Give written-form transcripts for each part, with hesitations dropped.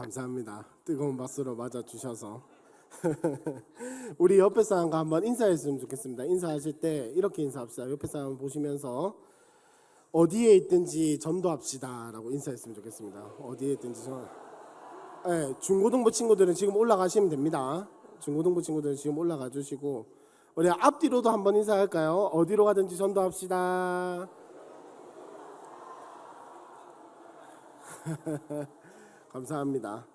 감사합니다. 뜨거운 박수로 맞아주셔서. 우리 옆에 사람과 한번 인사했으면 좋겠습니다. 인사하실 때 이렇게 인사합시다. 옆에 사람 보시면서 어디에 있든지 전도합시다 라고 인사했으면 좋겠습니다. 어디에 있든지 네, 중고등부 친구들은 지금 올라가시면 됩니다. 중고등부 친구들은 지금 올라가 주시고, 우리 앞뒤로도 한번 인사할까요? 어디로 가든지 전도합시다. 감사합니다.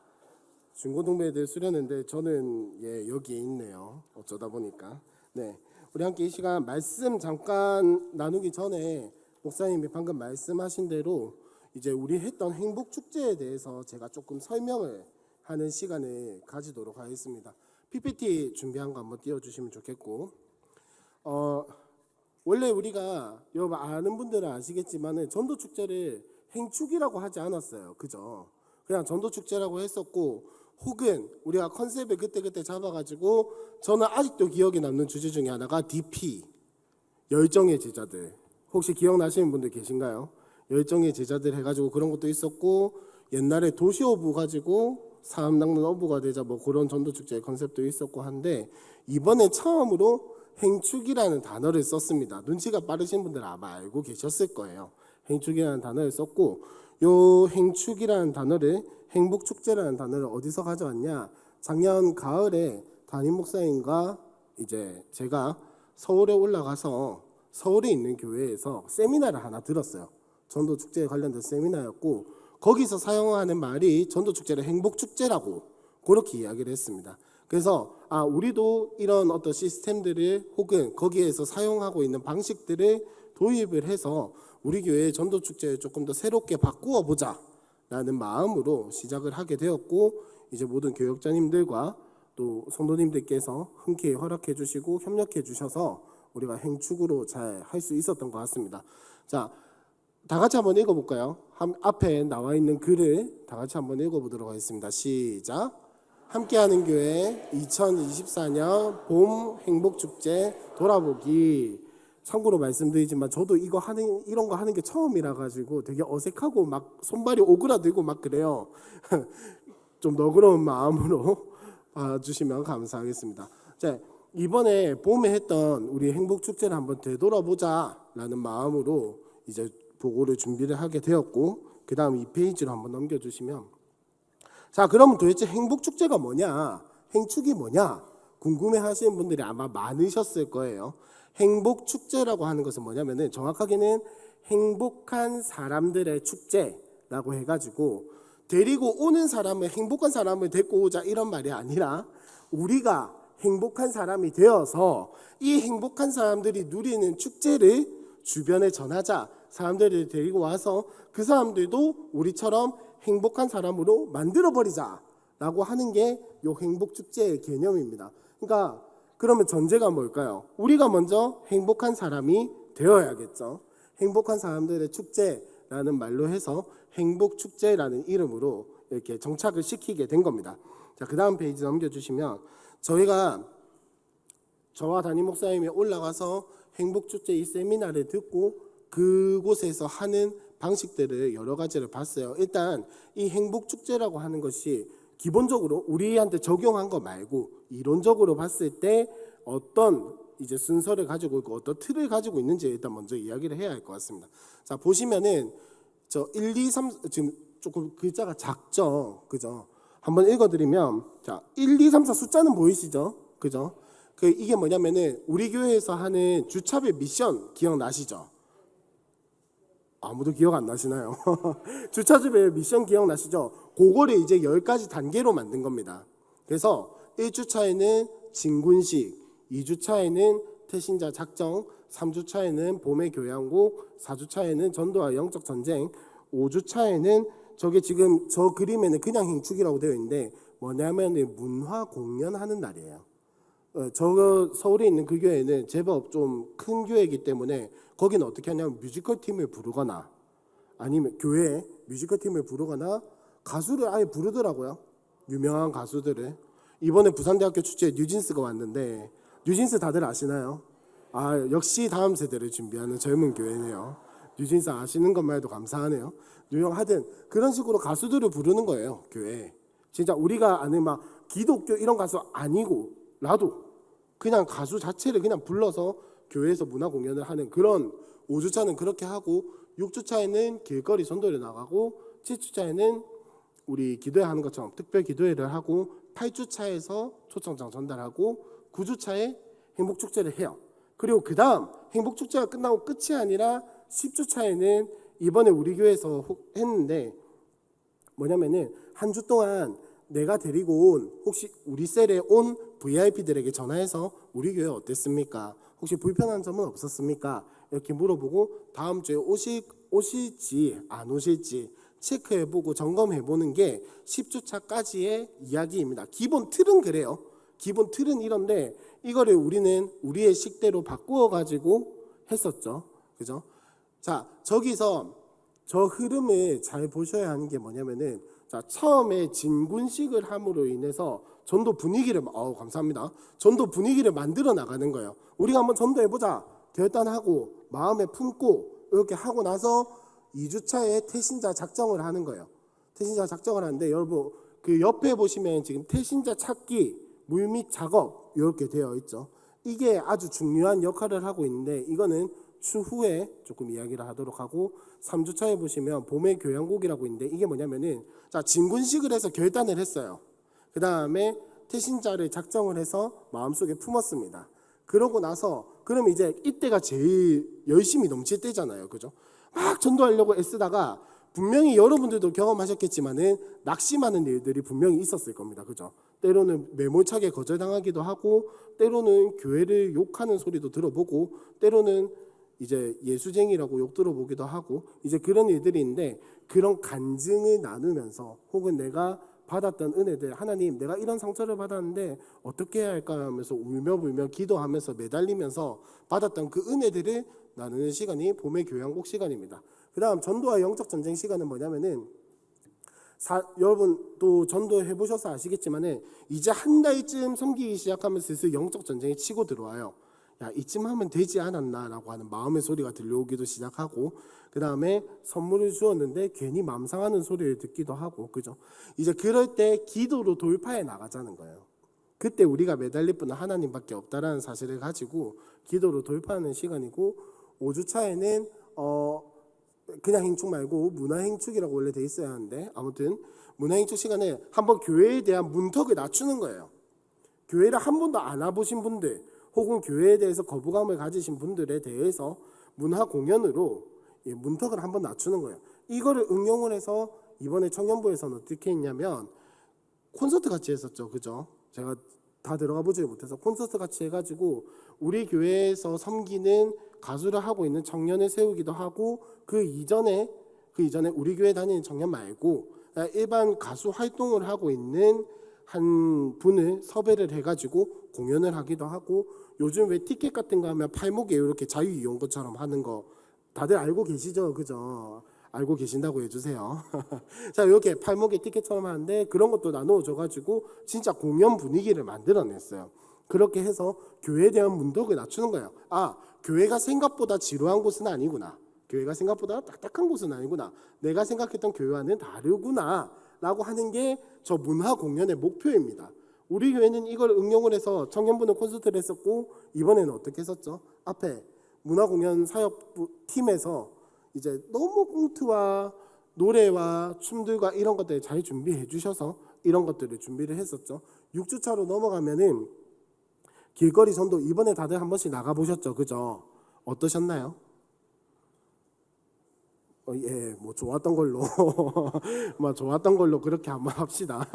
중고등부 애들 수련회인데 저는 여기에 있네요. 어쩌다 보니까. 네, 우리 함께 이 시간 말씀 잠깐 나누기 전에 목사님이 방금 말씀하신 대로 이제 우리 했던 행복 축제에 대해서 제가 조금 설명을 하는 시간을 가지도록 하겠습니다. PPT 준비한 거 한번 띄워주시면 좋겠고, 원래 우리가 여러분 아는 분들은 아시겠지만은 전도 축제를 행축이라고 하지 않았어요. 그죠? 그냥 전도 축제라고 했었고, 혹은 우리가 컨셉을 그때 잡아가지고, 저는 아직도 기억에 남는 주제 중에 하나가 DP, 열정의 제자들. 혹시 기억나시는 분들 계신가요? 열정의 제자들 해가지고 그런 것도 있었고, 옛날에 도시어부 가지고 사람 낚는 어부가 되자 뭐 그런 전도 축제의 컨셉도 있었고 한데, 이번에 처음으로 행축이라는 단어를 썼습니다. 눈치가 빠르신 분들은 아마 알고 계셨을 거예요. 행축이라는 단어를 썼고, 요 행축이라는 단어를, 행복축제라는 단어를 어디서 가져왔냐? 작년 가을에 담임 목사님과 이제 제가 서울에 올라가서 서울에 있는 교회에서 세미나를 하나 들었어요. 전도축제에 관련된 세미나였고, 거기서 사용하는 말이 전도축제를 행복축제라고 그렇게 이야기를 했습니다. 그래서 우리도 이런 어떤 시스템들을 혹은 거기에서 사용하고 있는 방식들을 도입을 해서 우리 교회의 전도축제를 조금 더 새롭게 바꾸어 보자 라는 마음으로 시작을 하게 되었고, 이제 모든 교역자님들과 또 성도님들께서 흔쾌히 허락해 주시고 협력해 주셔서 우리가 행축으로 잘 할 수 있었던 것 같습니다. 자, 다 같이 한번 읽어볼까요? 앞에 나와 있는 글을 다 같이 한번 읽어보도록 하겠습니다. 시작. 함께하는 교회 2024년 봄 행복축제 돌아보기. 참고로 말씀드리지만 저도 이런 거 하는 게 처음이라 가지고 되게 어색하고 막 손발이 오그라들고 막 그래요. 좀 너그러운 마음으로 봐주시면 감사하겠습니다. 자, 이번에 봄에 했던 우리 행복축제를 한번 되돌아보자라는 마음으로 이제 보고를 준비를 하게 되었고, 그 다음 2페이지로 한번 넘겨주시면, 자, 그러면 도대체 행복축제가 뭐냐, 행축이 뭐냐 궁금해하시는 분들이 아마 많으셨을 거예요. 행복축제라고 하는 것은 뭐냐면은 정확하게는 행복한 사람들의 축제라고 해가지고, 데리고 오는 사람을, 행복한 사람을 데리고 오자 이런 말이 아니라 우리가 행복한 사람이 되어서 이 행복한 사람들이 누리는 축제를 주변에 전하자, 사람들을 데리고 와서 그 사람들도 우리처럼 행복한 사람으로 만들어버리자 라고 하는 게 이 행복축제의 개념입니다. 그러니까 그러면 전제가 뭘까요? 우리가 먼저 행복한 사람이 되어야겠죠. 행복한 사람들의 축제라는 말로 해서 행복축제라는 이름으로 이렇게 정착을 시키게 된 겁니다. 자, 그 다음 페이지 넘겨주시면, 저와 담임 목사님이 올라가서 행복축제 이 세미나를 듣고 그곳에서 하는 방식들을 여러 가지를 봤어요. 일단 이 행복축제라고 하는 것이 기본적으로 우리한테 적용한 거 말고 이론적으로 봤을 때 어떤 이제 순서를 가지고 있고 어떤 틀을 가지고 있는지 일단 먼저 이야기를 해야 할 것 같습니다. 자, 보시면은 저 1, 2, 3 지금 조금 글자가 작죠, 그죠? 한번 읽어드리면, 자, 1, 2, 3, 4 숫자는 보이시죠, 그죠? 이게 뭐냐면은 우리 교회에서 하는 주차별 미션 기억나시죠? 아무도 기억 안 나시나요? 주차별 미션 기억나시죠? 그거를 이제 10가지 단계로 만든 겁니다. 그래서 1주차에는 진군식, 2주차에는 태신자 작정, 3주차에는 봄의 교양곡, 4주차에는 전도와 영적 전쟁, 5주차에는 저게 지금 저 그림에는 그냥 행축이라고 되어 있는데 뭐냐면 문화 공연하는 날이에요. 저 서울에 있는 그 교회는 제법 좀 큰 교회이기 때문에 거기는 어떻게 하냐면 뮤지컬 팀을 부르거나 아니면 교회에 뮤지컬 팀을 부르거나 가수를 아예 부르더라고요. 유명한 가수들을. 이번에 부산대학교 축제에 뉴진스가 왔는데, 뉴진스 다들 아시나요? 역시 다음 세대를 준비하는 젊은 교회네요. 뉴진스 아시는 것만 해도 감사하네요. 하여튼 그런 식으로 가수들을 부르는 거예요, 교회에. 진짜 우리가 아는 막 기독교 이런 가수 아니고라도 그냥 가수 자체를 그냥 불러서 교회에서 문화 공연을 하는 그런 5주차는 그렇게 하고 6주차에는 길거리 전도를 나가고 7주차에는 우리 기도회하는 것처럼 특별 기도회를 하고 8주차에서 초청장 전달하고 9주차에 행복축제를 해요. 그리고 그 다음 행복축제가 끝나고 끝이 아니라 10주차에는 이번에 우리 교회에서 했는데 뭐냐면은 한 주 동안 내가 데리고 온 혹시 우리 셀에 온 VIP들에게 전화해서 우리 교회 어땠습니까? 혹시 불편한 점은 없었습니까? 이렇게 물어보고 다음 주에 오실지 안 오실지 체크해보고 점검해보는 게 10주차까지의 이야기입니다. 기본 틀은 그래요. 기본 틀은 이런데 이거를 우리는 우리의 식대로 바꾸어가지고 했었죠. 그죠? 자, 저기서 저 흐름을 잘 보셔야 하는 게 뭐냐면은 자, 처음에 진군식을 함으로 인해서 전도 분위기를 감사합니다. 전도 분위기를 만들어 나가는 거예요. 우리가 한번 전도해보자. 결단하고 마음에 품고 이렇게 하고 나서 2주차에 태신자 작정을 하는 거예요. 태신자 작정을 하는데 여러분 그 옆에 보시면 지금 태신자 찾기 물밑 작업 이렇게 되어 있죠. 이게 아주 중요한 역할을 하고 있는데 이거는 추후에 조금 이야기를 하도록 하고 3주차에 보시면 봄의 교양곡이라고 있는데 이게 뭐냐면은 자 진군식을 해서 결단을 했어요. 그 다음에 태신자를 작정을 해서 마음속에 품었습니다. 그러고 나서 그럼 이제 이때가 제일 열심히 넘칠 때잖아요. 그죠? 막 전도하려고 애쓰다가 분명히 여러분들도 경험하셨겠지만은 낙심하는 일들이 분명히 있었을 겁니다. 그죠? 때로는 매몰차게 거절당하기도 하고 때로는 교회를 욕하는 소리도 들어보고 때로는 이제 예수쟁이라고 욕 들어보기도 하고 이제 그런 일들이 있는데 그런 간증을 나누면서 혹은 내가 받았던 은혜들 하나님 내가 이런 상처를 받았는데 어떻게 해야 할까 하면서 울며불며 기도하면서 매달리면서 받았던 그 은혜들을 나누는 시간이 봄의 교양곡 시간입니다. 그 다음 전도와 영적 전쟁 시간은 뭐냐면은 여러분 또 전도 해보셔서 아시겠지만은 이제 한 달쯤 섬기기 시작하면 슬슬 영적 전쟁이 치고 들어와요. 야 이쯤 하면 되지 않았나라고 하는 마음의 소리가 들려오기도 시작하고 그 다음에 선물을 주었는데 괜히 마음 상하는 소리를 듣기도 하고 그죠? 이제 그럴 때 기도로 돌파해 나가자는 거예요. 그때 우리가 매달릴 분은 하나님밖에 없다라는 사실을 가지고 기도로 돌파하는 시간이고 5주차에는 그냥 행축 말고 문화행축이라고 원래 돼 있어야 하는데 아무튼 문화행축 시간에 한번 교회에 대한 문턱을 낮추는 거예요. 교회를 한 번도 안 와보신 분들 혹은 교회에 대해서 거부감을 가지신 분들에 대해서 문화 공연으로 문턱을 한번 낮추는 거예요. 이거를 응용을 해서 이번에 청년부에서는 어떻게 했냐면 콘서트 같이 했었죠. 그죠? 제가 다 들어가 보지 못해서 콘서트 같이 해가지고 우리 교회에서 섬기는 가수를 하고 있는 청년을 세우기도 하고 그 이전에 우리 교회 다니는 청년 말고 일반 가수 활동을 하고 있는 한 분을 섭외를 해가지고 공연을 하기도 하고 요즘 왜 티켓 같은 거 하면 팔목에 이렇게 자유이용권처럼 하는 거 다들 알고 계시죠? 그죠? 알고 계신다고 해주세요. 자 이렇게 팔목에 티켓처럼 하는데 그런 것도 나누어줘가지고 진짜 공연 분위기를 만들어냈어요. 그렇게 해서 교회에 대한 문턱을 낮추는 거예요. 아 교회가 생각보다 지루한 곳은 아니구나. 교회가 생각보다 딱딱한 곳은 아니구나. 내가 생각했던 교회와는 다르구나 라고 하는 게 저 문화 공연의 목표입니다. 우리 교회는 이걸 응용을 해서 청년부는 콘서트를 했었고 이번에는 어떻게 했었죠? 앞에 문화공연 사역부 팀에서 이제 너무 꽁트와 노래와 춤들과 이런 것들 잘 준비해 주셔서 이런 것들을 준비를 했었죠. 6주차로 넘어가면은 길거리 전도 이번에 다들 한 번씩 나가보셨죠? 그죠? 어떠셨나요? 예, 뭐 좋았던 걸로 뭐 좋았던 걸로 그렇게 한번 합시다.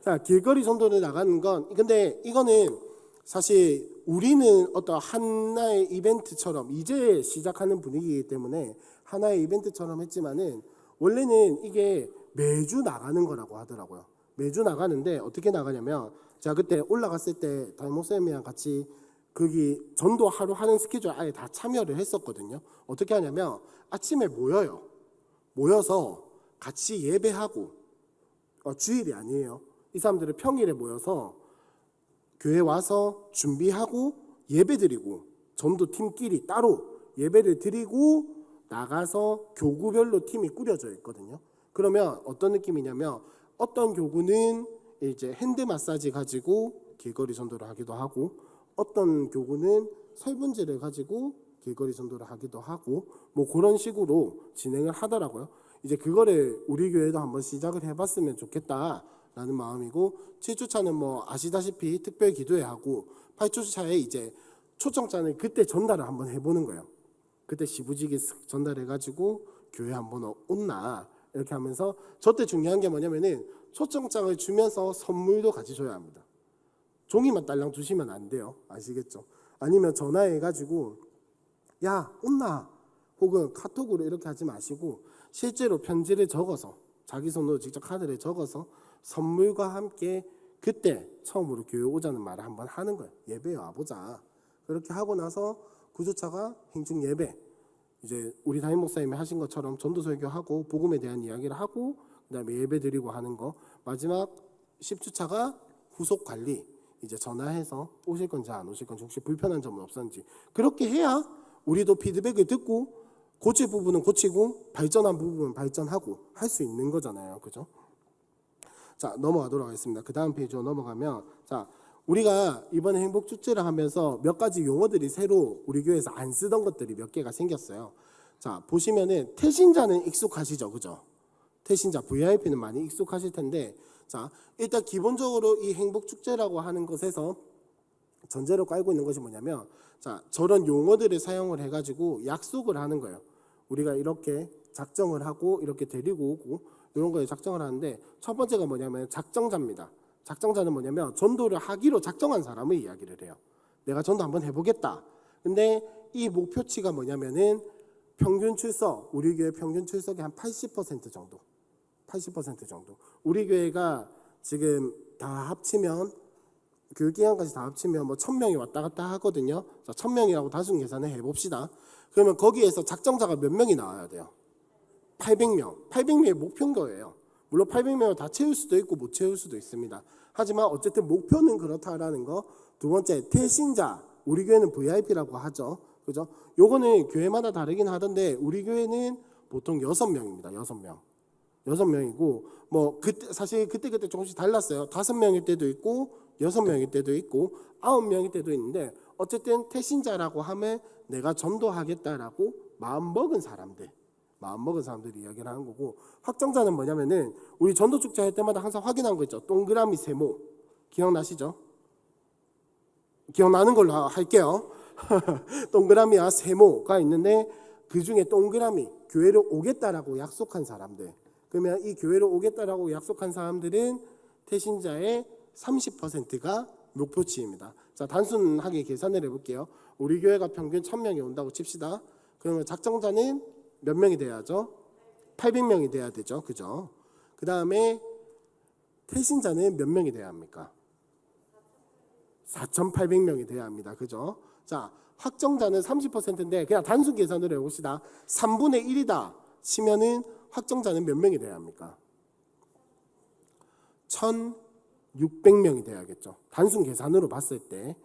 자, 길거리 전도를 나가는 건 근데 이거는 사실 우리는 어떤 하나의 이벤트처럼 이제 시작하는 분위기이기 때문에 하나의 이벤트처럼 했지만은 원래는 이게 매주 나가는 거라고 하더라고요. 매주 나가는데 어떻게 나가냐면 제가 그때 올라갔을 때 담임목사님이랑 같이 거기 전도 하루 하는 스케줄 아예 다 참여를 했었거든요. 어떻게 하냐면 아침에 모여서 같이 예배하고 주일이 아니에요. 이 사람들은 평일에 모여서 교회 와서 준비하고 예배드리고 전도팀끼리 따로 예배를 드리고 나가서 교구별로 팀이 꾸려져 있거든요. 그러면 어떤 느낌이냐면 어떤 교구는 이제 핸드 마사지 가지고 길거리 전도를 하기도 하고, 어떤 교구는 설문지를 가지고 길거리 전도를 하기도 하고, 뭐 그런 식으로 진행을 하더라고요. 이제 그거를 우리 교회도 한번 시작을 해봤으면 좋겠다라는 마음이고, 7주차는 뭐 아시다시피 특별 기도회 하고, 8주차에 이제 초청장을 그때 전달을 한번 해보는 거예요. 그때 시부지게 전달해가지고 교회 한번 온나 이렇게 하면서, 저때 중요한 게 뭐냐면은 초청장을 주면서 선물도 같이 줘야 합니다. 종이만 딸랑 주시면 안 돼요. 아시겠죠? 아니면 전화해가지고 야 온나 혹은 카톡으로 이렇게 하지 마시고, 실제로 편지를 적어서 자기 손으로 직접 카드를 적어서 선물과 함께 그때 처음으로 교회 오자는 말을 한번 하는 거예요. 예배 와보자. 그렇게 하고 나서 9주차가 행중 예배, 이제 우리 담임 목사님이 하신 것처럼 전도 설교하고 복음에 대한 이야기를 하고, 그다음에 예배 드리고 하는 거, 마지막 10주차가 후속 관리, 이제 전화해서 오실 건지 안 오실 건지, 혹시 불편한 점은 없었는지, 그렇게 해야 우리도 피드백을 듣고 고칠 부분은 고치고 발전한 부분은 발전하고 할 수 있는 거잖아요. 그죠? 자, 넘어가도록 하겠습니다. 그 다음 페이지로 넘어가면, 자, 우리가 이번에 행복 축제를 하면서 몇 가지 용어들이 새로 우리 교회에서 안 쓰던 것들이 몇 개가 생겼어요. 자, 보시면은 태신자는 익숙하시죠, 그죠? 태신자 VIP는 많이 익숙하실 텐데, 자, 일단 기본적으로 이 행복 축제라고 하는 것에서 전제로 깔고 있는 것이 뭐냐면, 자, 저런 용어들을 사용을 해가지고 약속을 하는 거예요. 우리가 이렇게 작정을 하고 이렇게 데리고 오고 이런 거에 작정을 하는데, 첫 번째가 뭐냐면 작정자입니다. 작정자는 뭐냐면 전도를 하기로 작정한 사람의 이야기를 해요. 내가 전도 한번 해보겠다. 근데 이 목표치가 뭐냐면은 평균 출석, 우리 교회 평균 출석이 한 80% 정도. 80% 정도. 우리 교회가 지금 다 합치면, 교육기간까지 다 합치면 뭐 1000명이 왔다 갔다 하거든요. 자, 1000명이라고 단순 계산을 해봅시다. 그러면 거기에서 작정자가 몇 명이 나와야 돼요? 800명. 800명이 목표인 거예요. 물론 800명을 다 채울 수도 있고 못 채울 수도 있습니다. 하지만 어쨌든 목표는 그렇다라는 거. 두 번째, 태신자. 우리 교회는 VIP라고 하죠. 그죠? 요거는 교회마다 다르긴 하던데, 우리 교회는 보통 6명입니다. 6명. 6명이고, 뭐 그때 사실 그때 조금씩 달랐어요. 5명일 때도 있고 6명일 때도 있고 9명일 때도 있는데, 어쨌든 태신자라고 하면 내가 전도하겠다라고 마음먹은 사람들이 이야기를 하는 거고, 확정자는 뭐냐면은 우리 전도 축제 할 때마다 항상 확인한 거 있죠. 동그라미 세모 기억나시죠? 기억나는 걸로 할게요. 동그라미와 세모가 있는데, 그 중에 동그라미, 교회를 오겠다라고 약속한 사람들, 그러면 이 교회로 오겠다라고 약속한 사람들은 태신자의 30%가 목표치입니다. 자, 단순하게 계산을 해볼게요. 우리 교회가 평균 1000명이 온다고 칩시다. 그러면 작정자는 몇 명이 돼야죠? 800명이 돼야 되죠. 그죠? 그 다음에 태신자는 몇 명이 돼야 합니까? 4800명이 돼야 합니다. 그죠? 자, 확정자는 30%인데 그냥 단순 계산으로 해봅시다. 3분의 1이다 치면은 확정자는 몇 명이 돼야 합니까? 1600명이 돼야겠죠. 단순 계산으로 봤을 때.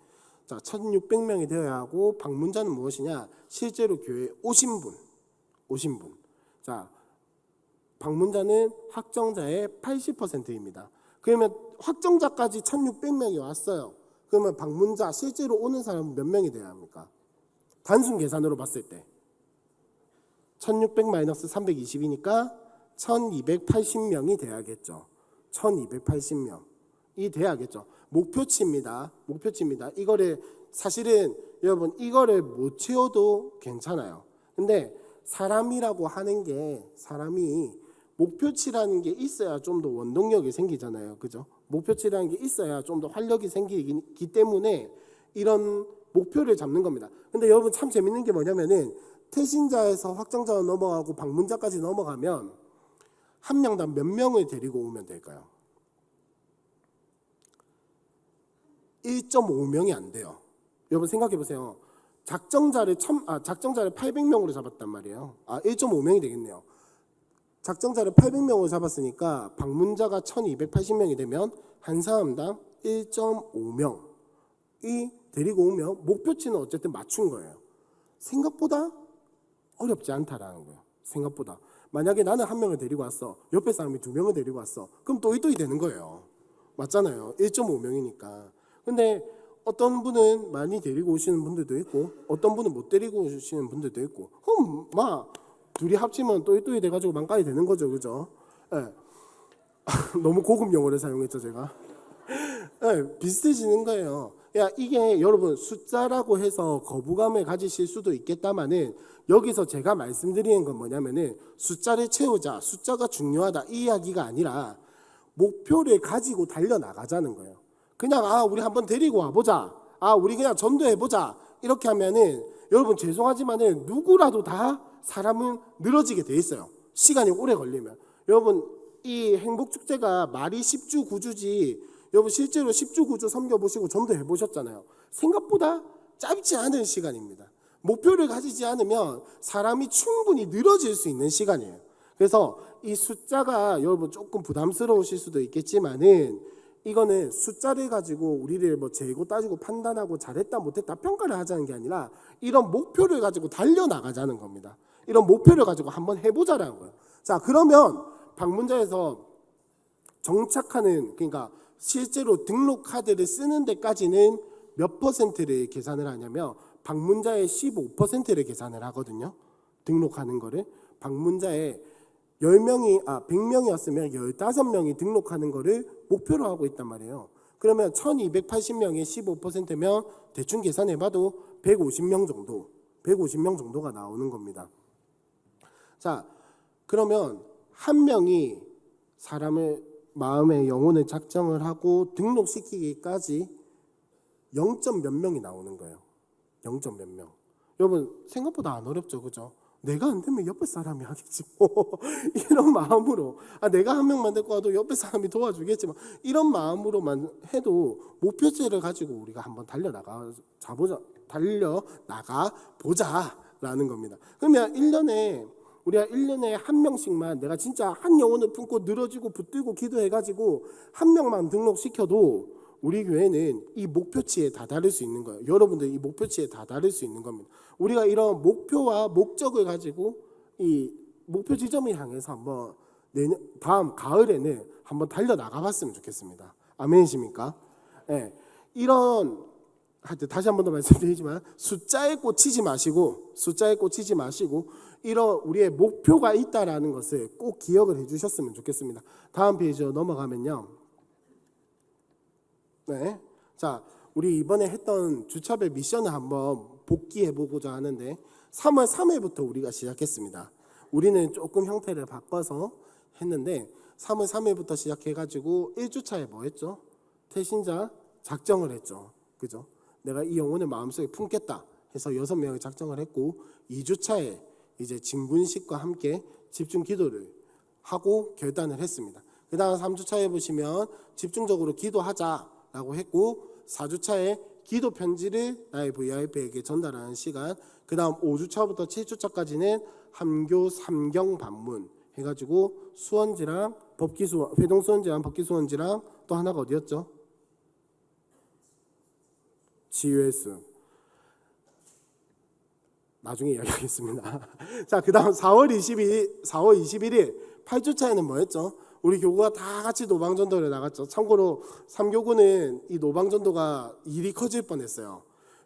자, 1600명이 되어야 하고, 방문자는 무엇이냐? 실제로 교회에 오신 분. 자, 방문자는 확정자의 80%입니다. 그러면 확정자까지 1600명이 왔어요. 그러면 방문자 실제로 오는 사람은 몇 명이 돼야 합니까? 단순 계산으로 봤을 때 1600-320이니까 1280명이 돼야겠죠. 1280명이 돼야겠죠. 목표치입니다. 이거를 사실은 여러분, 이거를 못 채워도 괜찮아요. 근데 사람이라고 하는 게, 사람이 목표치라는 게 있어야 좀 더 원동력이 생기잖아요. 그죠? 목표치라는 게 있어야 좀 더 활력이 생기기 때문에 이런 목표를 잡는 겁니다. 근데 여러분, 참 재밌는 게 뭐냐면은, 태신자에서 확정자로 넘어가고 방문자까지 넘어가면 한 명당 몇 명을 데리고 오면 될까요? 1.5명이 안 돼요. 여러분 생각해 보세요. 작정자를 800명으로 잡았단 말이에요. 1.5명이 되겠네요. 작정자를 800명으로 잡았으니까 방문자가 1280명이 되면 한 사람당 1.5명이 데리고 오면 목표치는 어쨌든 맞춘 거예요. 생각보다 어렵지 않다라는 거예요. 생각보다. 만약에 나는 한 명을 데리고 왔어. 옆에 사람이 2명을 데리고 왔어. 그럼 또이또이 되는 거예요. 맞잖아요. 1.5명이니까. 근데 어떤 분은 많이 데리고 오시는 분들도 있고 어떤 분은 못 데리고 오시는 분들도 있고 그럼 막 둘이 합치면 또이또이 돼가지고 만까지 되는 거죠. 그죠? 예. 너무 고급 용어를 사용했죠 제가. 예, 비슷해지는 거예요. 야, 이게 여러분 숫자라고 해서 거부감을 가지실 수도 있겠다마는 여기서 제가 말씀드리는 건 뭐냐면은 숫자를 채우자, 숫자가 중요하다 이 이야기가 아니라 목표를 가지고 달려나가자는 거예요. 그냥 우리 한번 데리고 와보자, 우리 그냥 전도해보자 이렇게 하면은 여러분 죄송하지만은 누구라도 다 사람은 늘어지게 돼 있어요. 시간이 오래 걸리면. 여러분 이 행복축제가 말이 10주 9주지 여러분 실제로 10주 9주 섬겨보시고 전도해보셨잖아요. 생각보다 짧지 않은 시간입니다. 목표를 가지지 않으면 사람이 충분히 늘어질 수 있는 시간이에요. 그래서 이 숫자가 여러분 조금 부담스러우실 수도 있겠지만은 이거는 숫자를 가지고 우리를 뭐 재고 따지고 판단하고 잘했다 못했다 평가를 하자는 게 아니라 이런 목표를 가지고 달려나가자는 겁니다. 이런 목표를 가지고 한번 해보자라는 거예요. 자, 그러면 방문자에서 정착하는, 그러니까 실제로 등록 카드를 쓰는 데까지는 몇 퍼센트를 계산을 하냐면 방문자의 15%를 계산을 하거든요. 등록하는 거를. 방문자의 100명이었으면 15명이 등록하는 거를 목표로 하고 있단 말이에요. 그러면 1280명의 15%면 대충 계산해봐도 150명 정도가 나오는 겁니다. 자, 그러면 한 명이 사람의 마음의 영혼을 작정을 하고 등록시키기까지 0점 몇 명이 나오는 거예요. 0점 몇 명. 여러분 생각보다 안 어렵죠, 그죠? 내가 안 되면 옆에 사람이 하겠지 뭐. 이런 마음으로 내가 한 명만 데리고 와도 옆에 사람이 도와주겠지만 이런 마음으로만 해도 목표치를 가지고 우리가 한번 달려나가 보자라는 겁니다. 그러면 1년에 우리가 1년에 한 명씩만 내가 진짜 한 영혼을 품고 늘어지고 붙들고 기도해가지고 한 명만 등록시켜도 우리 교회는 이 목표치에 다다를 수 있는 거예요. 여러분들 이 목표치에 다다를 수 있는 겁니다. 우리가 이런 목표와 목적을 가지고 이 목표 지점을 향해서 한번 다음 가을에는 한번 달려나가봤으면 좋겠습니다. 아멘이십니까? 네. 이런 다시 한 번 더 말씀드리지만 숫자에 꽂히지 마시고 이런 우리의 목표가 있다라는 것을 꼭 기억을 해주셨으면 좋겠습니다. 다음 페이지로 넘어가면요. 네, 자, 우리 이번에 했던 주차별 미션을 한번 복귀해보고자 하는데 3월 3일부터 우리가 시작했습니다. 우리는 조금 형태를 바꿔서 했는데 3월 3일부터 시작해가지고 1주차에 뭐 했죠? 태신자 작정을 했죠. 그죠? 내가 이 영혼을 마음속에 품겠다 해서 6명을 작정을 했고 2주차에 이제 진군식과 함께 집중 기도를 하고 결단을 했습니다. 그 다음 3주차에 보시면 집중적으로 기도하자라고 했고 4주차에 기도 편지를 나의 VIP에게 전달하는 시간, 그 다음 5주차부터 7주차까지는 함교 3경 반문 해가지고 수원지랑 회동 수원지랑 법기 수원지랑 또 하나가 어디였죠? GUS. 나중에 이야기하겠습니다. 자, 그 다음 4월 21일 8주차에는 뭐였죠? 우리 교구가 다 같이 노방전도를 나갔죠. 참고로 3교구는 이 노방전도가 일이 커질 뻔했어요.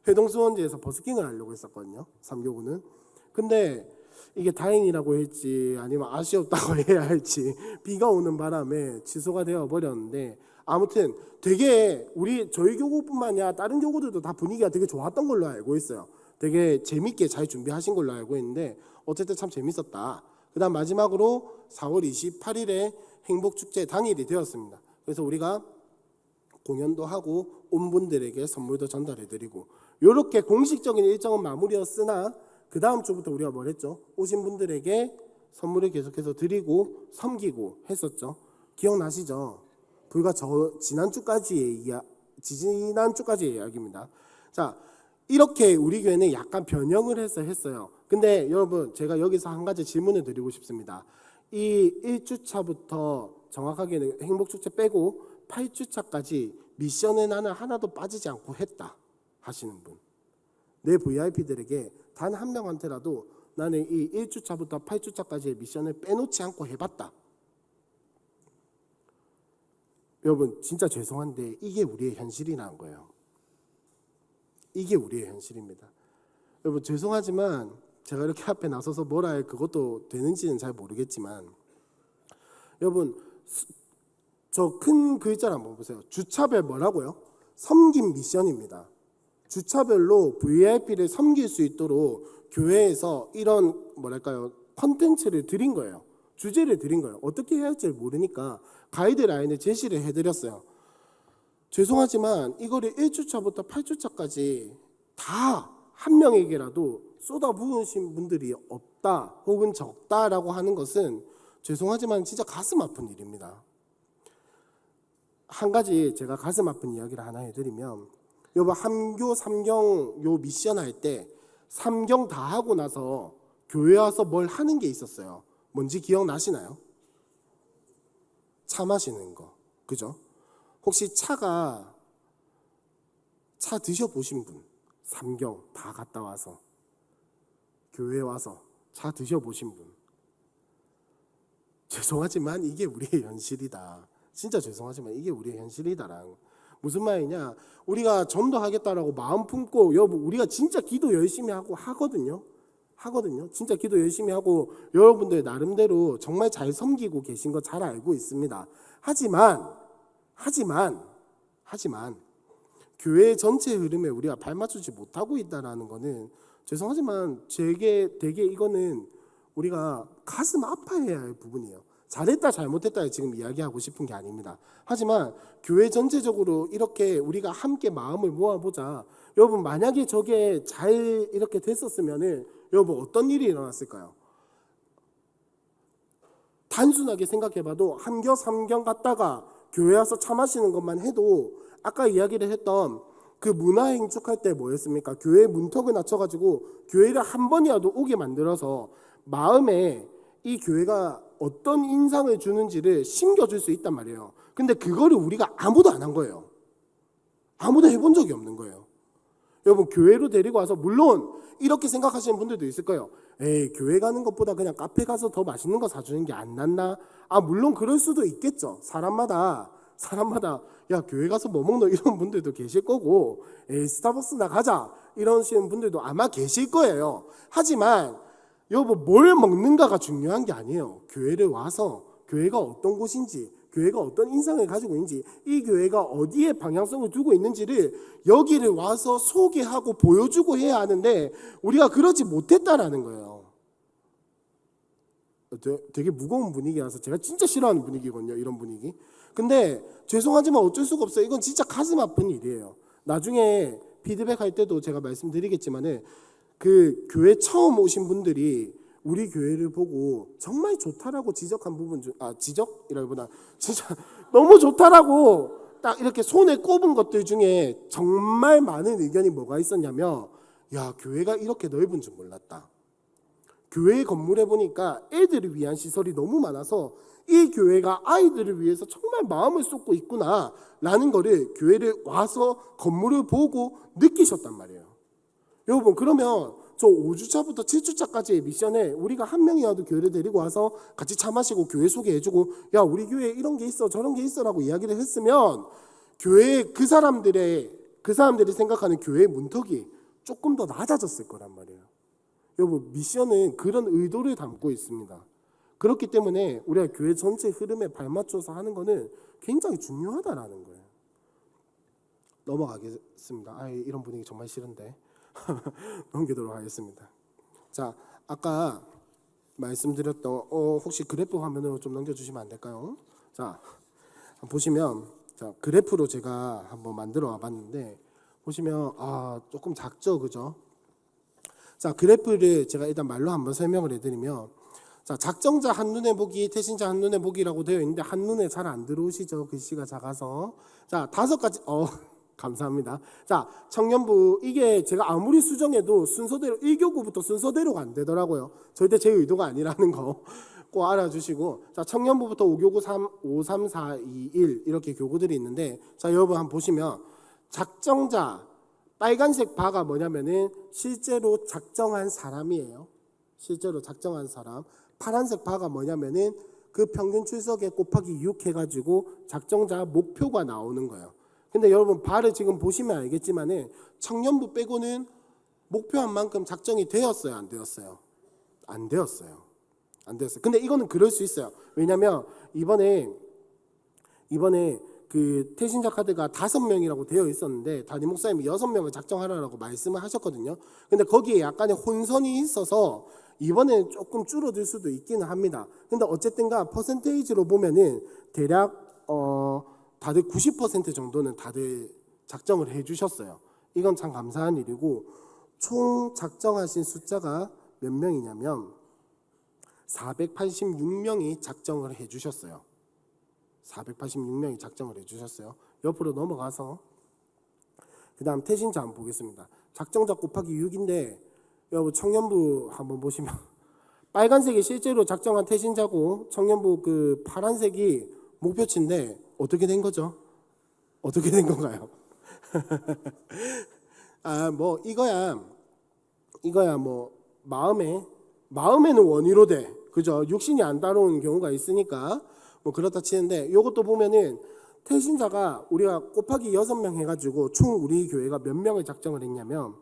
회동수원지에서 버스킹을 하려고 했었거든요. 3교구는. 근데 이게 다행이라고 할지 아니면 아쉬웠다고 해야 할지 비가 오는 바람에 취소가 되어 버렸는데 아무튼 되게 저희 교구뿐만 아니라 다른 교구들도 다 분위기가 되게 좋았던 걸로 알고 있어요. 되게 재밌게 잘 준비하신 걸로 알고 있는데 어쨌든 참 재밌었다. 그 다음 마지막으로 4월 28일에 행복축제 당일이 되었습니다. 그래서 우리가 공연도 하고 온 분들에게 선물도 전달해드리고 이렇게 공식적인 일정은 마무리였으나 그 다음 주부터 우리가 뭘 했죠? 오신 분들에게 선물을 계속해서 드리고 섬기고 했었죠. 기억나시죠? 불과 지난주까지의 이야기입니다. 자, 이렇게 우리 교회는 약간 변형을 해서 했어요. 근데 여러분 제가 여기서 한 가지 질문을 드리고 싶습니다. 이 1주차부터 정확하게는 행복축제 빼고 8주차까지 미션을 나는 하나도 빠지지 않고 했다 하시는 분, 내 VIP들에게 단 한 명한테라도 나는 이 1주차부터 8주차까지의 미션을 빼놓지 않고 해봤다. 여러분 진짜 죄송한데 이게 우리의 현실이라는 거예요. 이게 우리의 현실입니다. 여러분 죄송하지만 제가 이렇게 앞에 나서서 뭐라 할 그것도 되는지는 잘 모르겠지만 여러분 저 큰 글자를 한번 보세요. 주차별 뭐라고요? 섬김 미션입니다. 주차별로 VIP를 섬길 수 있도록 교회에서 이런 뭐랄까요 컨텐츠를 드린 거예요. 주제를 드린 거예요. 어떻게 해야 할지 모르니까 가이드라인을 제시를 해드렸어요. 죄송하지만 이거를 1주차부터 8주차까지 다 한 명에게라도 쏟아부으신 분들이 없다 혹은 적다라고 하는 것은 죄송하지만 진짜 가슴 아픈 일입니다. 한 가지 제가 가슴 아픈 이야기를 하나 해드리면 여보 함교 3경 요 미션 할 때 3경 다 하고 나서 교회 와서 뭘 하는 게 있었어요. 뭔지 기억나시나요? 차 마시는 거. 그죠? 혹시 차 드셔보신 분 3경 다 갔다 와서 교회 와서 차 드셔보신 분 죄송하지만 이게 우리의 현실이다. 진짜 죄송하지만 이게 우리의 현실이다랑 무슨 말이냐 우리가 전도하겠다라고 마음 품고 여러분 우리가 진짜 기도 열심히 하고 하거든요. 진짜 기도 열심히 하고 여러분들 나름대로 정말 잘 섬기고 계신 거 잘 알고 있습니다. 하지만 교회 전체 흐름에 우리가 발맞추지 못하고 있다는 거는 죄송하지만 되게 이거는 우리가 가슴 아파해야 할 부분이에요. 잘했다 잘못했다 지금 이야기하고 싶은 게 아닙니다. 하지만 교회 전체적으로 이렇게 우리가 함께 마음을 모아보자. 여러분 만약에 저게 잘 이렇게 됐었으면은 여러분 어떤 일이 일어났을까요? 단순하게 생각해봐도 함교 3경 갔다가 교회 와서 차 마시는 것만 해도 아까 이야기를 했던 그 문화행축할 때 뭐였습니까? 교회 문턱을 낮춰가지고 교회를 한 번이라도 오게 만들어서 마음에 이 교회가 어떤 인상을 주는지를 심겨줄 수 있단 말이에요. 근데 그거를 우리가 아무도 안 한 거예요. 아무도 해본 적이 없는 거예요. 여러분 교회로 데리고 와서 물론 이렇게 생각하시는 분들도 있을 거예요. 에이 교회 가는 것보다 그냥 카페 가서 더 맛있는 거 사주는 게 안 낫나? 물론 그럴 수도 있겠죠. 사람마다 야 교회 가서 뭐 먹노 이런 분들도 계실 거고 에이 스타벅스나 가자 이러시는 분들도 아마 계실 거예요. 하지만 여러분 뭘 먹는가가 중요한 게 아니에요. 교회를 와서 교회가 어떤 곳인지 교회가 어떤 인상을 가지고 있는지 이 교회가 어디에 방향성을 두고 있는지를 여기를 와서 소개하고 보여주고 해야 하는데 우리가 그러지 못했다라는 거예요. 되게 무거운 분위기라서 제가 진짜 싫어하는 분위기거든요. 이런 분위기. 근데 죄송하지만 어쩔 수가 없어요. 이건 진짜 가슴 아픈 일이에요. 나중에 피드백 할 때도 제가 말씀드리겠지만은 그 교회 처음 오신 분들이 우리 교회를 보고 정말 좋다라고 지적한 부분 중 지적이라기보다 진짜 너무 좋다라고 딱 이렇게 손에 꼽은 것들 중에 정말 많은 의견이 뭐가 있었냐면 야 교회가 이렇게 넓은 줄 몰랐다. 교회 건물에 보니까 애들을 위한 시설이 너무 많아서 이 교회가 아이들을 위해서 정말 마음을 쏟고 있구나라는 거를 교회를 와서 건물을 보고 느끼셨단 말이에요. 여러분 그러면 저 5주차부터 7주차까지의 미션에 우리가 한 명이라도 교회를 데리고 와서 같이 차 마시고 교회 소개해주고 야 우리 교회에 이런 게 있어 저런 게 있어 라고 이야기를 했으면 교회 그 사람들이 생각하는 교회의 문턱이 조금 더 낮아졌을 거란 말이에요. 여러분 미션은 그런 의도를 담고 있습니다. 그렇기 때문에 우리가 교회 전체 흐름에 발맞춰서 하는 거는 굉장히 중요하다라는 거예요. 넘어가겠습니다. 이런 분위기 정말 싫은데 넘기도록 하겠습니다. 자, 아까 말씀드렸던 혹시 그래프 화면으로 좀 넘겨주시면 안 될까요? 자, 보시면 자 그래프로 제가 한번 만들어 와봤는데 보시면 조금 작죠, 그죠? 자 그래프를 제가 일단 말로 한번 설명을 해드리면 자 작정자 한눈에 보기, 태신자 한눈에 보기라고 되어 있는데 한눈에 잘 안 들어오시죠? 글씨가 작아서. 자 5가지 감사합니다. 자 청년부 이게 제가 아무리 수정해도 순서대로 1교구부터 순서대로가 안 되더라고요. 절대 제 의도가 아니라는 거 꼭 알아주시고 자 청년부부터 5교구 5, 3, 4, 2, 1 이렇게 교구들이 있는데 자 여러분 한번 보시면 작정자 빨간색 바가 뭐냐면은 실제로 작정한 사람이에요. 실제로 작정한 사람. 파란색 바가 뭐냐면은 그 평균 출석에 곱하기 6 해가지고 작정자 목표가 나오는 거예요. 근데 여러분 바를 지금 보시면 알겠지만은 청년부 빼고는 목표한 만큼 작정이 되었어요, 안 되었어요? 안 되었어요. 안 되었어요. 근데 이거는 그럴 수 있어요. 왜냐면 이번에 그 태신자 카드가 5명이라고 되어 있었는데 담임 목사님이 6명을 작정하라고 말씀을 하셨거든요. 근데 거기에 약간의 혼선이 있어서 이번에는 조금 줄어들 수도 있기는 합니다. 근데 어쨌든가 퍼센테이지로 보면은 대략 다들 90% 정도는 다들 작정을 해주셨어요. 이건 참 감사한 일이고, 총 작정하신 숫자가 몇 명이냐면 486명이 작정을 해주셨어요. 486명이 작정을 해주셨어요. 옆으로 넘어가서 그 다음 태신자 한번 보겠습니다. 작정자 곱하기 6인데 여러분 청년부 한번 보시면 빨간색이 실제로 작정한 태신자고 청년부 그 파란색이 목표치인데 어떻게 된 거죠? 어떻게 된 건가요? 뭐 이거야 뭐 마음에는 원의로 돼. 그죠? 육신이 안 따라오는 경우가 있으니까 뭐 그렇다 치는데, 이것도 보면은 태신자가 우리가 곱하기 6명 해가지고 총 우리 교회가 몇 명을 작정을 했냐면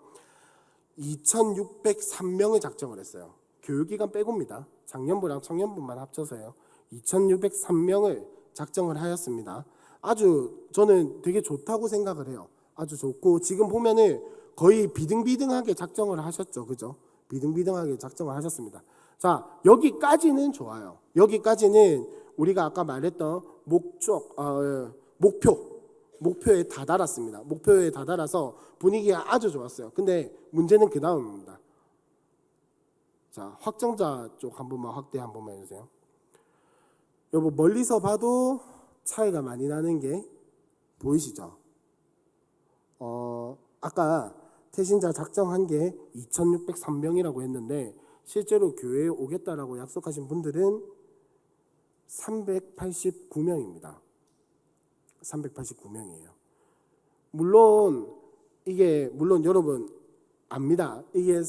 2,603명을 작정을 했어요. 교육기간 빼고입니다. 작년부랑 청년부만 합쳐서요. 2,603명을 작정을 하였습니다. 아주 저는 되게 좋다고 생각을 해요. 아주 좋고, 지금 보면은 거의 비등비등하게 작정을 하셨죠. 그죠? 비등비등하게 작정을 하셨습니다. 자, 여기까지는 좋아요. 여기까지는 우리가 아까 말했던 목표에 다다랐습니다. 목표에 다다라서 분위기가 아주 좋았어요. 근데 문제는 그 다음입니다. 자, 확정자 쪽 한 번만 확대 한 번만 해주세요. 여보, 멀리서 봐도 차이가 많이 나는 게 보이시죠? 아까 태신자 작정한 게 2,603명이라고 했는데 실제로 교회에 오겠다라고 약속하신 분들은 389명입니다. 389명이에요. 물론 여러분 압니다. 이게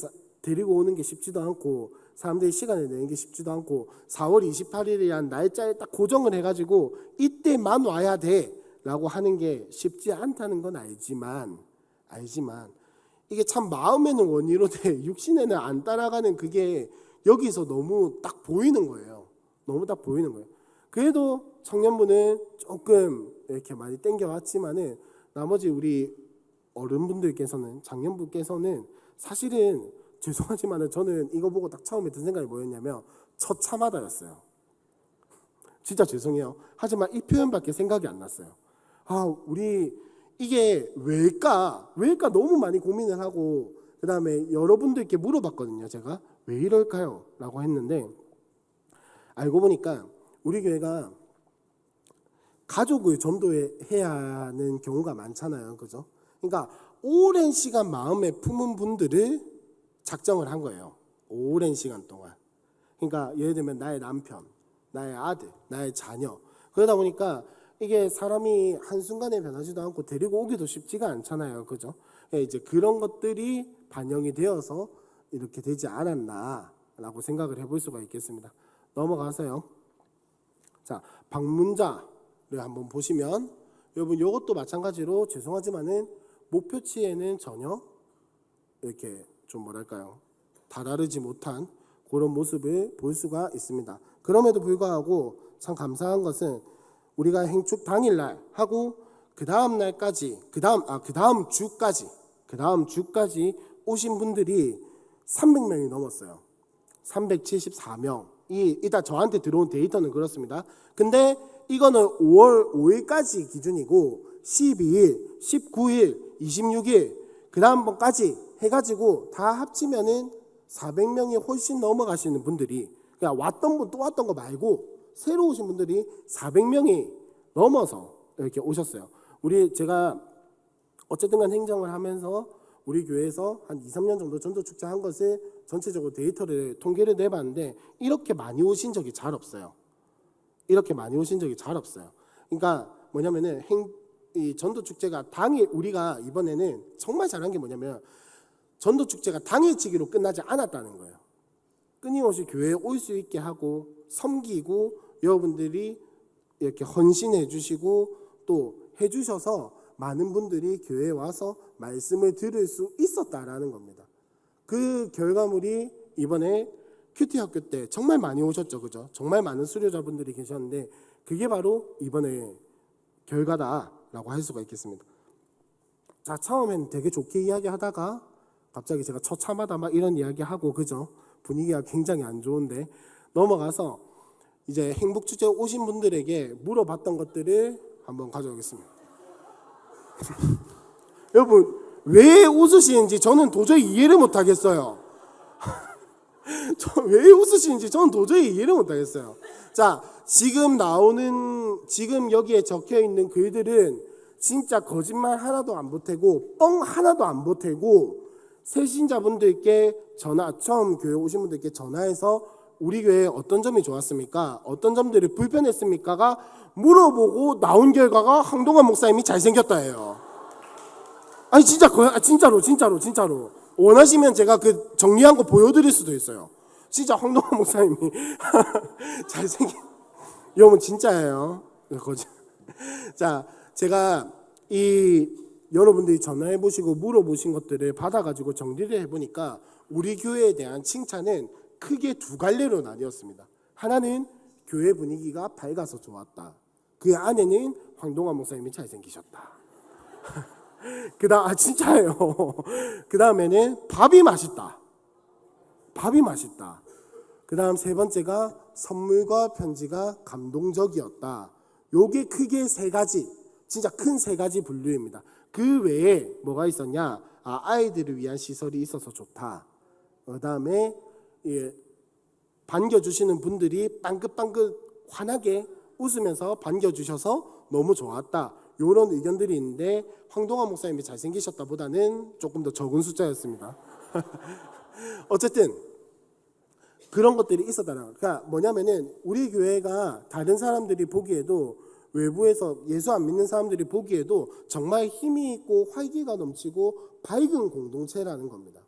데리고 오는 게 쉽지도 않고 사람들이 시간을 내는 게 쉽지도 않고 4월 28일이란 날짜에 딱 고정을 해가지고 이때만 와야 돼라고 하는 게 쉽지 않다는 건 알지만 이게 참 마음에는 원의로 돼 육신에는 안 따라가는 그게 여기서 너무 딱 보이는 거예요. 너무 딱 보이는 거예요. 그래도 청년부는 조금 이렇게 많이 땡겨왔지만은 나머지 우리 어른분들께서는 장년부께서는 사실은 죄송하지만은 저는 이거 보고 딱 처음에 든 생각이 뭐였냐면 처참하다였어요. 진짜 죄송해요. 하지만 이 표현밖에 생각이 안 났어요. 우리 이게 왜일까 너무 많이 고민을 하고 그 다음에 여러분들께 물어봤거든요. 제가 왜 이럴까요? 라고 했는데 알고 보니까 우리 교회가 가족을 전도해야 하는 경우가 많잖아요. 그죠? 그러니까 오랜 시간 마음에 품은 분들을 작정을 한 거예요. 오랜 시간 동안. 그러니까 예를 들면 나의 남편, 나의 아들, 나의 자녀. 그러다 보니까 이게 사람이 한순간에 변하지도 않고 데리고 오기도 쉽지가 않잖아요. 그죠? 이제 그런 것들이 반영이 되어서 이렇게 되지 않았나라고 생각을 해볼 수가 있겠습니다. 넘어가서요. 자, 방문자를 한번 보시면 여러분 이것도 마찬가지로 죄송하지만은 목표치에는 전혀 이렇게 좀 뭐랄까요 다다르지 못한 그런 모습을 볼 수가 있습니다. 그럼에도 불구하고 참 감사한 것은 우리가 행축 당일날 하고 그 다음 날까지 그 다음 주까지 오신 분들이 300명이 넘었어요. 374명. 일단 저한테 들어온 데이터는 그렇습니다. 근데 이거는 5월 5일까지 기준이고 12일, 19일, 26일 그 다음번까지 해가지고 다 합치면은 400명이 훨씬 넘어가시는 분들이 그냥 왔던 분 또 왔던 거 말고 새로 오신 분들이 400명이 넘어서 이렇게 오셨어요. 제가 어쨌든 간 행정을 하면서 우리 교회에서 한 2, 3년 정도 전도축제 한 것을 전체적으로 통계를 내봤는데 이렇게 많이 오신 적이 잘 없어요. 그러니까 뭐냐면은 이 전도축제가 당일 우리가 이번에는 정말 잘한 게 뭐냐면 전도축제가 당일치기로 끝나지 않았다는 거예요. 끊임없이 교회에 올 수 있게 하고 섬기고 여러분들이 이렇게 헌신해 주시고 또 해주셔서 많은 분들이 교회에 와서 말씀을 들을 수 있었다라는 겁니다. 그 결과물이 이번에 큐티 학교 때 정말 많이 오셨죠, 그죠? 정말 많은 수료자분들이 계셨는데 그게 바로 이번에 결과다라고 할 수가 있겠습니다. 자, 처음엔 되게 좋게 이야기하다가 갑자기 제가 처참하다 막 이런 이야기하고 그죠? 분위기가 굉장히 안 좋은데 넘어가서 이제 행복축제 오신 분들에게 물어봤던 것들을 한번 가져오겠습니다. 여러분 왜 웃으시는지 저는 도저히 이해를 못하겠어요. 왜 웃으시는지 저는 도저히 이해를 못하겠어요. 자, 지금 여기에 적혀있는 글들은 진짜 거짓말 하나도 안 보태고 뻥 하나도 안 보태고 새신자분들께 처음 교회 오신 분들께 전화해서 우리 교회 어떤 점이 좋았습니까? 어떤 점들이 불편했습니까가 물어보고 나온 결과가 황동환 목사님이 잘생겼다예요. 아니 진짜로 원하시면 제가 그 정리한 거 보여드릴 수도 있어요. 진짜 황동환 목사님이 잘생긴 여러분 진짜예요. 자, 제가 이 여러분들이 전화해 보시고 물어보신 것들을 받아가지고 정리를 해보니까 우리 교회에 대한 칭찬은 크게 두 갈래로 나뉘었습니다. 하나는 교회 분위기가 밝아서 좋았다. 그 안에는 황동환 목사님이 잘생기셨다. 진짜예요. 그 다음에는 밥이 맛있다. 그 다음 세 번째가 선물과 편지가 감동적이었다. 요게 크게 세 가지, 진짜 큰 세 가지 분류입니다. 그 외에 뭐가 있었냐? 아이들을 위한 시설이 있어서 좋다. 그 다음에 반겨주시는 분들이 빵긋빵긋 환하게 웃으면서 반겨주셔서 너무 좋았다. 이런 의견들이 있는데 황동환 목사님이 잘생기셨다 보다는 조금 더 적은 숫자였습니다. 어쨌든 그런 것들이 있었다는 거예요. 그러니까 뭐냐면은 우리 교회가 다른 사람들이 보기에도 외부에서 예수 안 믿는 사람들이 보기에도 정말 힘이 있고 활기가 넘치고 밝은 공동체라는 겁니다.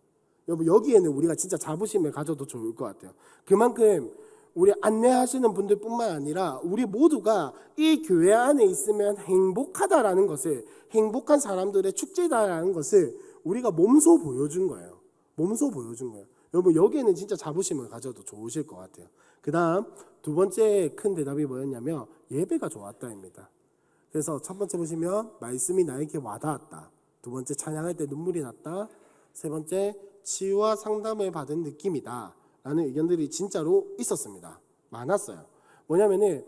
여러분 여기에는 우리가 진짜 자부심을 가져도 좋을 것 같아요. 그만큼 우리 안내하시는 분들뿐만 아니라 우리 모두가 이 교회 안에 있으면 행복하다라는 것을, 행복한 사람들의 축제다라는 것을 우리가 몸소 보여준 거예요. 여러분 여기에는 진짜 자부심을 가져도 좋으실 것 같아요. 그 다음 두 번째 큰 대답이 뭐였냐면 예배가 좋았다입니다. 그래서 첫 번째 보시면 말씀이 나에게 와닿았다. 두 번째 찬양할 때 눈물이 났다. 세 번째 치유와 상담을 받은 느낌이다 라는 의견들이 진짜로 있었습니다. 많았어요. 뭐냐면은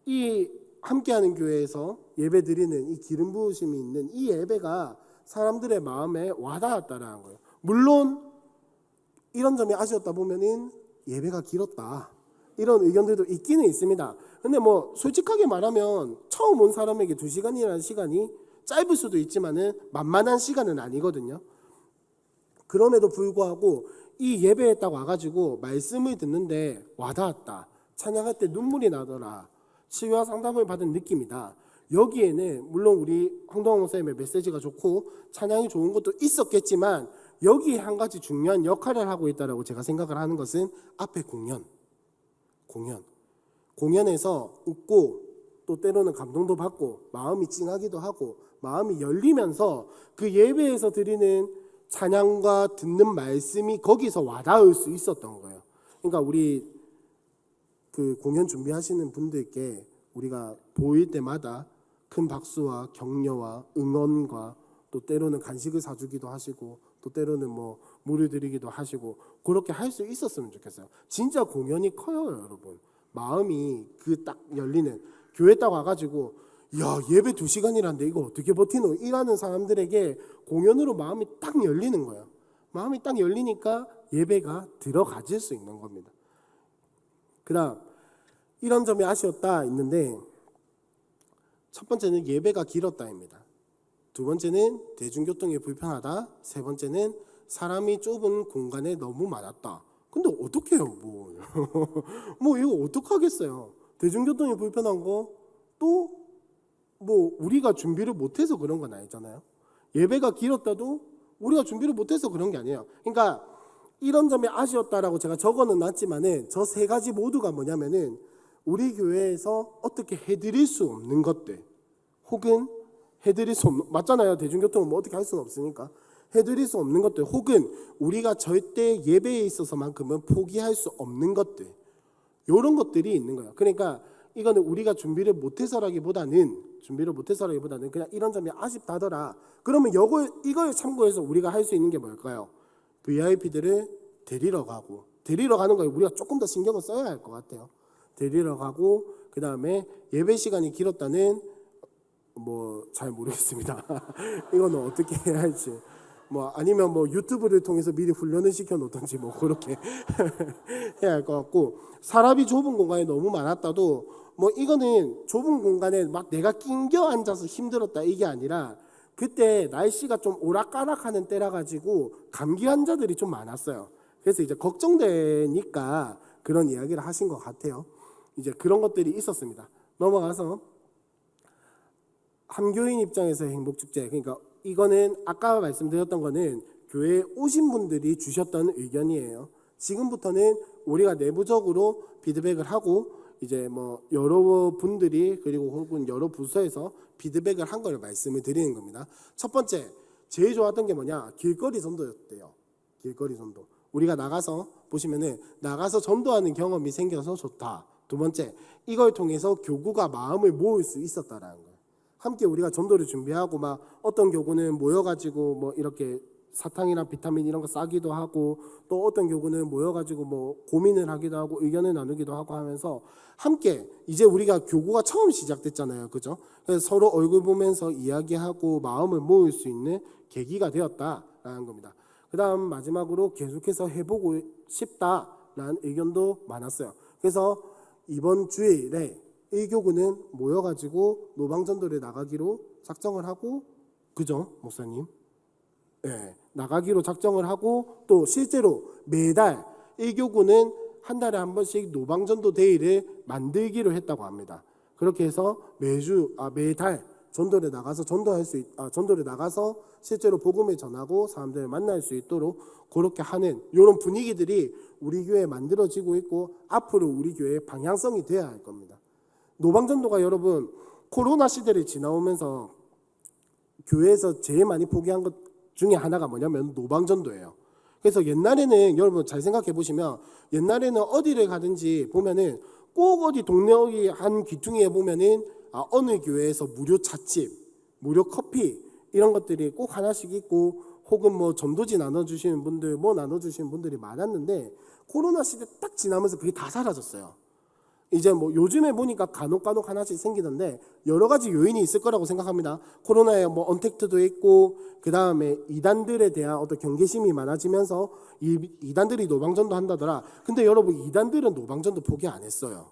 이 함께하는 교회에서 예배 드리는 이 기름 부으심이 있는 이 예배가 사람들의 마음에 와닿았다라는 거예요. 물론 이런 점이 아쉬웠다 보면은 예배가 길었다 이런 의견들도 있기는 있습니다. 근데 뭐 솔직하게 말하면 처음 온 사람에게 2시간이라는 시간이 짧을 수도 있지만은 만만한 시간은 아니거든요. 그럼에도 불구하고 이 예배에 딱 와가지고 말씀을 듣는데 와닿았다. 찬양할 때 눈물이 나더라. 치유와 상담을 받은 느낌이다. 여기에는 물론 우리 황동환 목사님의 메시지가 좋고 찬양이 좋은 것도 있었겠지만 여기에 한 가지 중요한 역할을 하고 있다고 제가 생각을 하는 것은 앞에 공연에서 웃고 또 때로는 감동도 받고 마음이 찡하기도 하고 마음이 열리면서 그 예배에서 드리는 찬양과 듣는 말씀이 거기서 와닿을 수 있었던 거예요. 그러니까 우리 그 공연 준비하시는 분들께 우리가 보일 때마다 큰 박수와 격려와 응원과 또 때로는 간식을 사주기도 하시고 또 때로는 뭐 물을 드리기도 하시고 그렇게 할 수 있었으면 좋겠어요. 진짜 공연이 커요, 여러분. 마음이 그 딱 열리는 교회 딱 와가지고 야 예배 2시간이란데 이거 어떻게 버티노? 이라는 사람들에게 공연으로 마음이 딱 열리는 거예요. 마음이 딱 열리니까 예배가 들어가질 수 있는 겁니다. 그 다음 이런 점이 아쉬웠다 있는데 첫 번째는 예배가 길었다입니다. 두 번째는 대중교통이 불편하다. 세 번째는 사람이 좁은 공간에 너무 많았다. 근데 어떡해요 뭐 이거 어떡하겠어요. 대중교통이 불편한 거 또 뭐 우리가 준비를 못해서 그런 건 아니잖아요. 예배가 길었다도 우리가 준비를 못해서 그런 게 아니에요. 그러니까 이런 점이 아쉬웠다라고 제가 적어는 놨지만은 저 세 가지 모두가 뭐냐면은 우리 교회에서 어떻게 해드릴 수 없는 것들, 혹은 해드릴 수 없는, 맞잖아요. 대중교통은 뭐 어떻게 할 수는 없으니까 해드릴 수 없는 것들, 혹은 우리가 절대 예배에 있어서만큼은 포기할 수 없는 것들, 이런 것들이 있는 거예요. 그러니까 이거는 우리가 준비를 못해서라기보다는 그냥 이런 점이 아쉽다더라. 그러면 이걸 참고해서 우리가 할 수 있는 게 뭘까요? VIP들을 데리러 가는 거예요. 우리가 조금 더 신경을 써야 할 것 같아요. 데리러 가고, 그 다음에 예배 시간이 길었다는 뭐 잘 모르겠습니다. 이거는 어떻게 해야 할지, 뭐 아니면 뭐 유튜브를 통해서 미리 훈련을 시켜 놓던지 뭐 그렇게 해야 할 것 같고, 사람이 좁은 공간에 너무 많았다도 뭐 이거는 좁은 공간에 막 내가 낑겨 앉아서 힘들었다 이게 아니라, 그때 날씨가 좀 오락가락하는 때라 가지고 감기 환자들이 좀 많았어요. 그래서 이제 걱정되니까 그런 이야기를 하신 것 같아요. 이제 그런 것들이 있었습니다. 넘어가서 함교인 입장에서의 행복축제, 그러니까 이거는 아까 말씀드렸던 거는 교회에 오신 분들이 주셨던 의견이에요. 지금부터는 우리가 내부적으로 피드백을 하고, 이제 뭐 여러 분들이 그리고 혹은 여러 부서에서 피드백을 한 걸 말씀을 드리는 겁니다. 첫 번째, 제일 좋았던 게 뭐냐? 길거리 전도였대요. 길거리 전도. 우리가 나가서 보시면은 나가서 전도하는 경험이 생겨서 좋다. 두 번째, 이걸 통해서 교구가 마음을 모을 수 있었다라는 거예요. 함께 우리가 전도를 준비하고 막 어떤 교구는 모여가지고 뭐 이렇게 사탕이나 비타민 이런 거 싸기도 하고, 또 어떤 교구는 모여가지고 뭐 고민을 하기도 하고 의견을 나누기도 하고 하면서 함께, 이제 우리가 교구가 처음 시작됐잖아요, 그죠? 그래서 서로 얼굴 보면서 이야기하고 마음을 모을 수 있는 계기가 되었다라는 겁니다. 그 다음 마지막으로 계속해서 해보고 싶다라는 의견도 많았어요. 그래서 이번 주일에 1교구는 모여가지고 노방전도를 나가기로 작정을 하고, 그죠, 목사님? 네, 나가기로 작정을 하고, 또 실제로 매달 1교구는 한 달에 한 번씩 노방전도 데이를 만들기로 했다고 합니다. 그렇게 해서 매달 전도를 나가서 전도를 나가서 실제로 복음을 전하고 사람들을 만날 수 있도록 그렇게 하는 이런 분위기들이 우리 교회에 만들어지고 있고, 앞으로 우리 교회의 방향성이 되어야 할 겁니다. 노방전도가 여러분 코로나 시대를 지나오면서 교회에서 제일 많이 포기한 것 중에 하나가 뭐냐면 노방전도예요. 그래서 옛날에는 여러분 잘 생각해 보시면, 옛날에는 어디를 가든지 보면은 꼭 어디 동네 어디 한 귀퉁이에 보면은 어느 교회에서 무료 찻집, 무료 커피 이런 것들이 꼭 하나씩 있고, 혹은 뭐 전도지 나눠주시는 분들, 뭐 나눠주시는 분들이 많았는데, 코로나 시대 딱 지나면서 그게 다 사라졌어요. 이제 뭐 요즘에 보니까 간혹 하나씩 생기던데 여러 가지 요인이 있을 거라고 생각합니다. 코로나에 뭐 언택트도 있고, 그 다음에 이단들에 대한 어떤 경계심이 많아지면서 이단들이 노방전도 한다더라. 근데 여러분, 이단들은 노방전도 포기 안 했어요.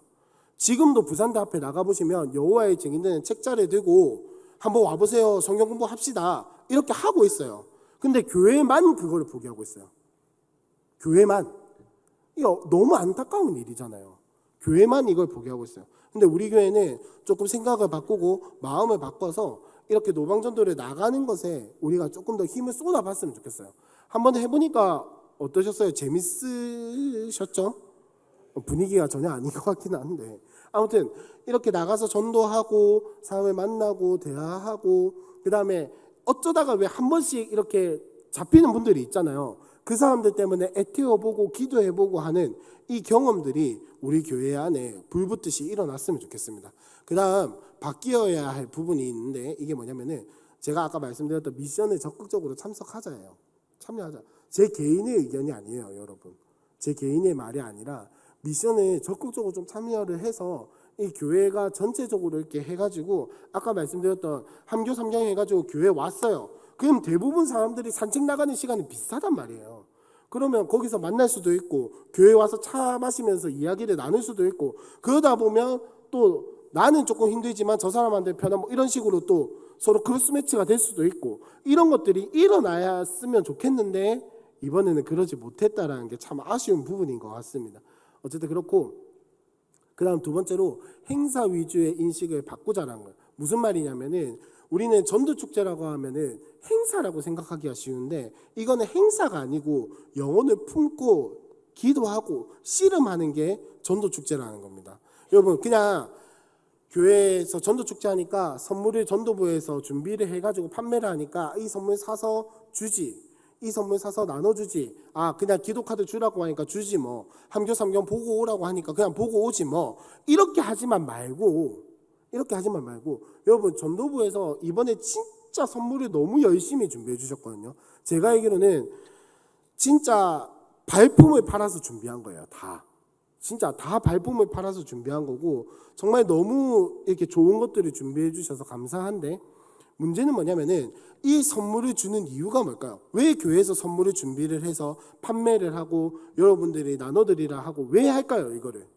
지금도 부산대 앞에 나가보시면 여호와의 증인들은 책자를 들고 한번 와보세요, 성경 공부합시다 이렇게 하고 있어요. 근데 교회만 그걸 포기하고 있어요. 교회만. 이거 너무 안타까운 일이잖아요. 교회만 이걸 포기하고 있어요. 근데 우리 교회는 조금 생각을 바꾸고 마음을 바꿔서 이렇게 노방전도를 나가는 것에 우리가 조금 더 힘을 쏟아봤으면 좋겠어요. 한번 해보니까 어떠셨어요? 재밌으셨죠? 분위기가 전혀 아닌 것 같기는 한데, 아무튼 이렇게 나가서 전도하고 사람을 만나고 대화하고, 그 다음에 어쩌다가 왜 한 번씩 이렇게 잡히는 분들이 있잖아요. 그 사람들 때문에 애태워보고 기도해보고 하는 이 경험들이 우리 교회 안에 불붙듯이 일어났으면 좋겠습니다. 그 다음 바뀌어야 할 부분이 있는데, 이게 뭐냐면은 제가 아까 말씀드렸던 미션에 적극적으로 참석하자예요. 참여하자. 제 개인의 의견이 아니에요, 여러분. 제 개인의 말이 아니라 미션에 적극적으로 좀 참여를 해서 이 교회가 전체적으로 이렇게 해가지고, 아까 말씀드렸던 함교 3경 해가지고 교회 왔어요. 그럼 대부분 사람들이 산책 나가는 시간이 비슷하단 말이에요. 그러면 거기서 만날 수도 있고, 교회 와서 차 마시면서 이야기를 나눌 수도 있고, 그러다 보면 또 나는 조금 힘들지만 저 사람한테 편한, 뭐 이런 식으로 또 서로 크로스 매치가 될 수도 있고, 이런 것들이 일어나였으면 좋겠는데 이번에는 그러지 못했다라는 게 참 아쉬운 부분인 것 같습니다. 어쨌든 그렇고, 그 다음 두 번째로 행사 위주의 인식을 바꾸자라는 거예요. 무슨 말이냐면은 우리는 전도축제라고 하면은 행사라고 생각하기가 쉬운데 이거는 행사가 아니고 영혼을 품고 기도하고 씨름하는 게 전도축제라는 겁니다. 여러분 그냥 교회에서 전도축제 하니까 선물을 전도부에서 준비를 해가지고 판매를 하니까 이 선물 사서 주지, 이 선물 사서 나눠주지, 그냥 기도카드 주라고 하니까 주지 뭐, 함교 삼경 보고 오라고 하니까 그냥 보고 오지 뭐, 이렇게 하지만 말고 여러분 전도부에서 이번에 진짜 선물을 너무 열심히 준비해 주셨거든요. 제가 알기로는 진짜 발품을 팔아서 준비한 거예요. 진짜 다 발품을 팔아서 준비한 거고 정말 너무 이렇게 좋은 것들을 준비해 주셔서 감사한데, 문제는 뭐냐면은 이 선물을 주는 이유가 뭘까요? 왜 교회에서 선물을 준비를 해서 판매를 하고 여러분들이 나눠드리라 하고 왜 할까요? 이거를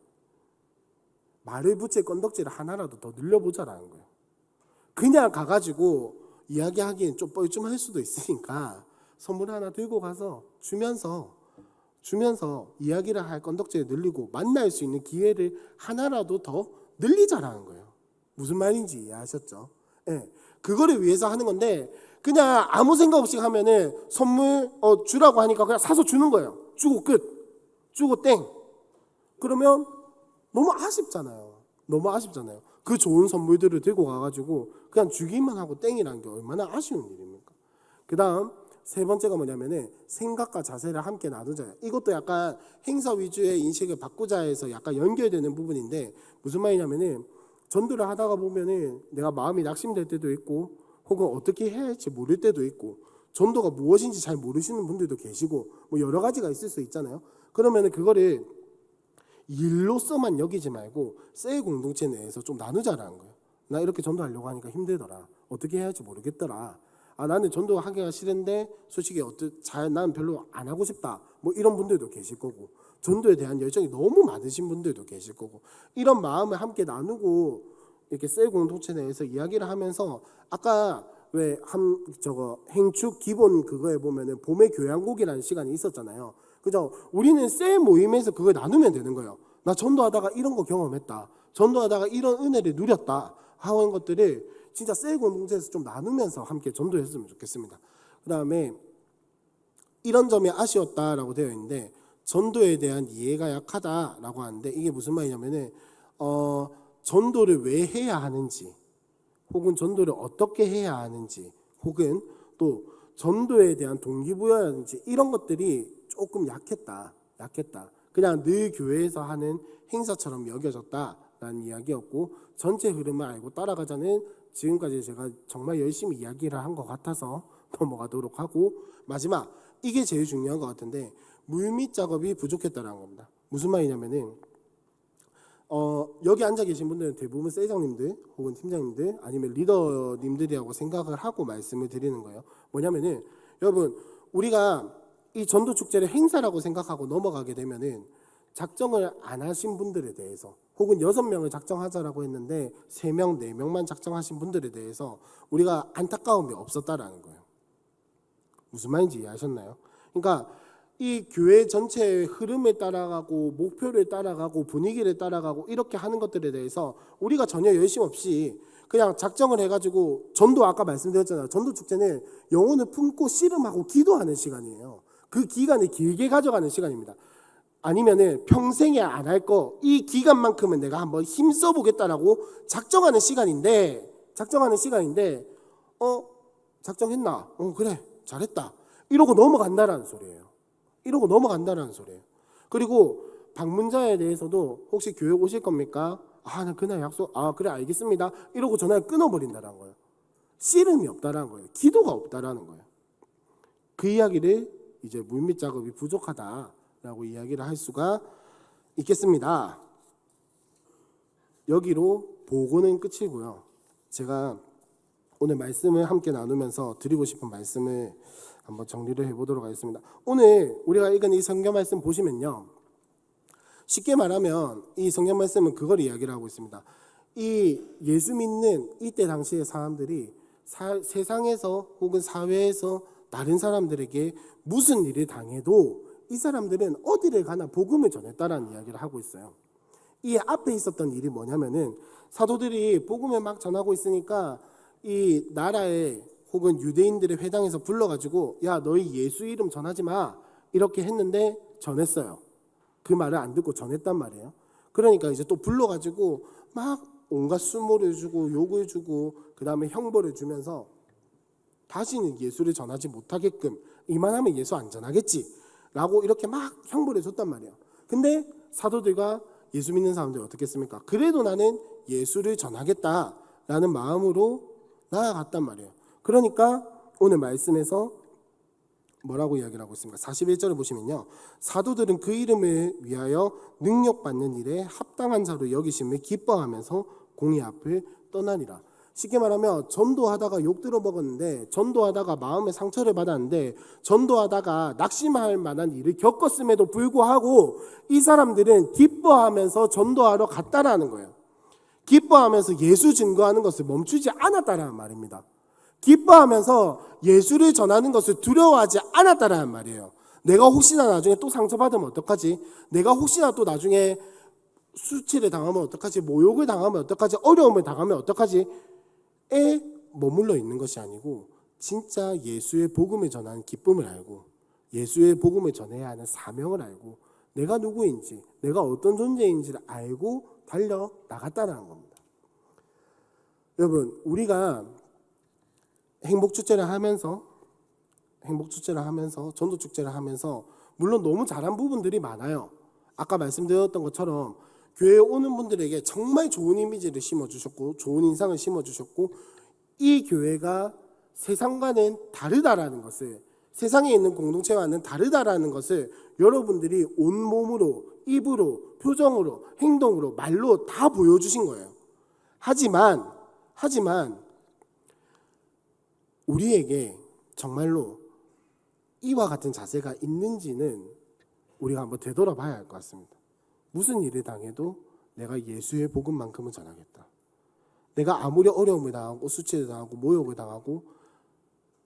말을 붙일 건덕지를 하나라도 더 늘려보자라는 거예요. 그냥 가가지고 이야기하기엔 좀 뻘쭘할 수도 있으니까 선물 하나 들고 가서 주면서 이야기를 할 건덕지를 늘리고 만날 수 있는 기회를 하나라도 더 늘리자라는 거예요. 무슨 말인지 이해하셨죠? 네. 그거를 위해서 하는 건데 그냥 아무 생각 없이 하면은 선물 주라고 하니까 그냥 사서 주는 거예요. 주고 끝. 주고 땡. 그러면 너무 아쉽잖아요. 그 좋은 선물들을 들고 가가지고 그냥 주기만 하고 땡이라는 게 얼마나 아쉬운 일입니까? 그 다음 세 번째가 뭐냐면은 생각과 자세를 함께 나누자. 이것도 약간 행사 위주의 인식을 바꾸자 해서 약간 연결되는 부분인데 무슨 말이냐면은 전도를 하다가 보면은 내가 마음이 낙심될 때도 있고 혹은 어떻게 해야 할지 모를 때도 있고 전도가 무엇인지 잘 모르시는 분들도 계시고 뭐 여러 가지가 있을 수 있잖아요. 그러면은 그거를 일로서만 여기지 말고 셀 공동체 내에서 좀 나누자라는 거예요. 나 이렇게 전도하려고 하니까 힘들더라. 어떻게 해야 할지 모르겠더라. 나는 전도하기가 싫은데 솔직히 나는 별로 안 하고 싶다. 뭐 이런 분들도 계실 거고 전도에 대한 열정이 너무 많으신 분들도 계실 거고 이런 마음을 함께 나누고 이렇게 셀 공동체 내에서 이야기를 하면서 아까 왜 행축 기본 그거에 보면은 봄의 교양곡이라는 시간이 있었잖아요. 그죠? 우리는 셀 모임에서 그걸 나누면 되는 거예요. 나 전도하다가 이런 거 경험했다. 전도하다가 이런 은혜를 누렸다. 하는 것들을 진짜 셀 공동체에서 좀 나누면서 함께 전도했으면 좋겠습니다. 그 다음에 이런 점이 아쉬웠다라고 되어 있는데 전도에 대한 이해가 약하다라고 하는데 이게 무슨 말이냐면은 전도를 왜 해야 하는지 혹은 전도를 어떻게 해야 하는지 혹은 또 전도에 대한 동기부여라든지 이런 것들이 조금 약했다. 그냥 늘 교회에서 하는 행사처럼 여겨졌다라는 이야기였고 전체 흐름을 알고 따라가자는 지금까지 제가 정말 열심히 이야기를 한 것 같아서 넘어가도록 하고 마지막 이게 제일 중요한 것 같은데 물밑 작업이 부족했다는 겁니다. 무슨 말이냐면은 여기 앉아 계신 분들은 대부분 세장님들 혹은 팀장님들 아니면 리더님들이라고 생각을 하고 말씀을 드리는 거예요. 뭐냐면은 여러분 우리가 이 전도축제를 행사라고 생각하고 넘어가게 되면은 작정을 안 하신 분들에 대해서 혹은 6명을 작정하자라고 했는데 3명, 4명만 작정하신 분들에 대해서 우리가 안타까움이 없었다라는 거예요. 무슨 말인지 이해하셨나요? 그러니까 이 교회 전체의 흐름에 따라가고 목표를 따라가고 분위기를 따라가고 이렇게 하는 것들에 대해서 우리가 전혀 열심 없이 그냥 작정을 해가지고 전도 아까 말씀드렸잖아요. 전도축제는 영혼을 품고 씨름하고 기도하는 시간이에요. 그 기간을 길게 가져가는 시간입니다. 아니면은 평생에 안 할 거 이 기간만큼은 내가 한번 힘써 보겠다라고 작정하는 시간인데 작정했나? 그래 잘했다 이러고 넘어간다라는 소리예요. 그리고 방문자에 대해서도 혹시 교회 오실 겁니까? 나 그날 약속 그래 알겠습니다 이러고 전화를 끊어버린다는 거예요. 씨름이 없다라는 거예요. 기도가 없다라는 거예요. 그 이야기를 이제 물밑 작업이 부족하다라고 이야기를 할 수가 있겠습니다. 여기로 보고는 끝이고요. 제가 오늘 말씀을 함께 나누면서 드리고 싶은 말씀을 한번 정리를 해보도록 하겠습니다. 오늘 우리가 읽은 이 성경 말씀 보시면요, 쉽게 말하면 이 성경 말씀은 그걸 이야기를 하고 있습니다. 이 예수 믿는 이때 당시의 사람들이 세상에서 혹은 사회에서 다른 사람들에게 무슨 일을 당해도 이 사람들은 어디를 가나 복음을 전했다라는 이야기를 하고 있어요. 이 앞에 있었던 일이 뭐냐면은 사도들이 복음을 막 전하고 있으니까 이 나라의 혹은 유대인들의 회당에서 불러가지고 야 너희 예수 이름 전하지 마 이렇게 했는데 전했어요. 그 말을 안 듣고 전했단 말이에요. 그러니까 이제 또 불러가지고 막 온갖 수모를 주고 욕을 주고 그 다음에 형벌을 주면서 다시는 예수를 전하지 못하게끔 이만하면 예수 안 전하겠지 라고 이렇게 막 형벌을 줬단 말이에요. 근데 사도들과 예수 믿는 사람들이 어떻게 했습니까? 그래도 나는 예수를 전하겠다라는 마음으로 나아갔단 말이에요. 그러니까 오늘 말씀에서 뭐라고 이야기를 하고 있습니까? 41절을 보시면요, 사도들은 그 이름을 위하여 능력받는 일에 합당한 자로 여기심을 기뻐하면서 공의 앞을 떠나니라. 쉽게 말하면 전도하다가 욕 들어먹었는데, 전도하다가 마음의 상처를 받았는데, 전도하다가 낙심할 만한 일을 겪었음에도 불구하고 이 사람들은 기뻐하면서 전도하러 갔다라는 거예요. 기뻐하면서 예수 증거하는 것을 멈추지 않았다라는 말입니다. 기뻐하면서 예수를 전하는 것을 두려워하지 않았다라는 말이에요. 내가 혹시나 나중에 또 상처받으면 어떡하지? 내가 혹시나 또 나중에 수치를 당하면 어떡하지? 모욕을 당하면 어떡하지? 어려움을 당하면 어떡하지? 에 머물러 있는 것이 아니고 진짜 예수의 복음을 전하는 기쁨을 알고 예수의 복음을 전해야 하는 사명을 알고 내가 누구인지 내가 어떤 존재인지를 알고 달려 나갔다는 겁니다. 여러분, 우리가 행복축제를 하면서 전도축제를 하면서 물론 너무 잘한 부분들이 많아요. 아까 말씀드렸던 것처럼 교회에 오는 분들에게 정말 좋은 이미지를 심어주셨고 좋은 인상을 심어주셨고 이 교회가 세상과는 다르다라는 것을, 세상에 있는 공동체와는 다르다라는 것을 여러분들이 온몸으로, 입으로, 표정으로, 행동으로, 말로 다 보여주신 거예요. 하지만 우리에게 정말로 이와 같은 자세가 있는지는 우리가 한번 되돌아봐야 할 것 같습니다. 무슨 일을 당해도 내가 예수의 복음만큼은 전하겠다. 내가 아무리 어려움을 당하고 수치를 당하고 모욕을 당하고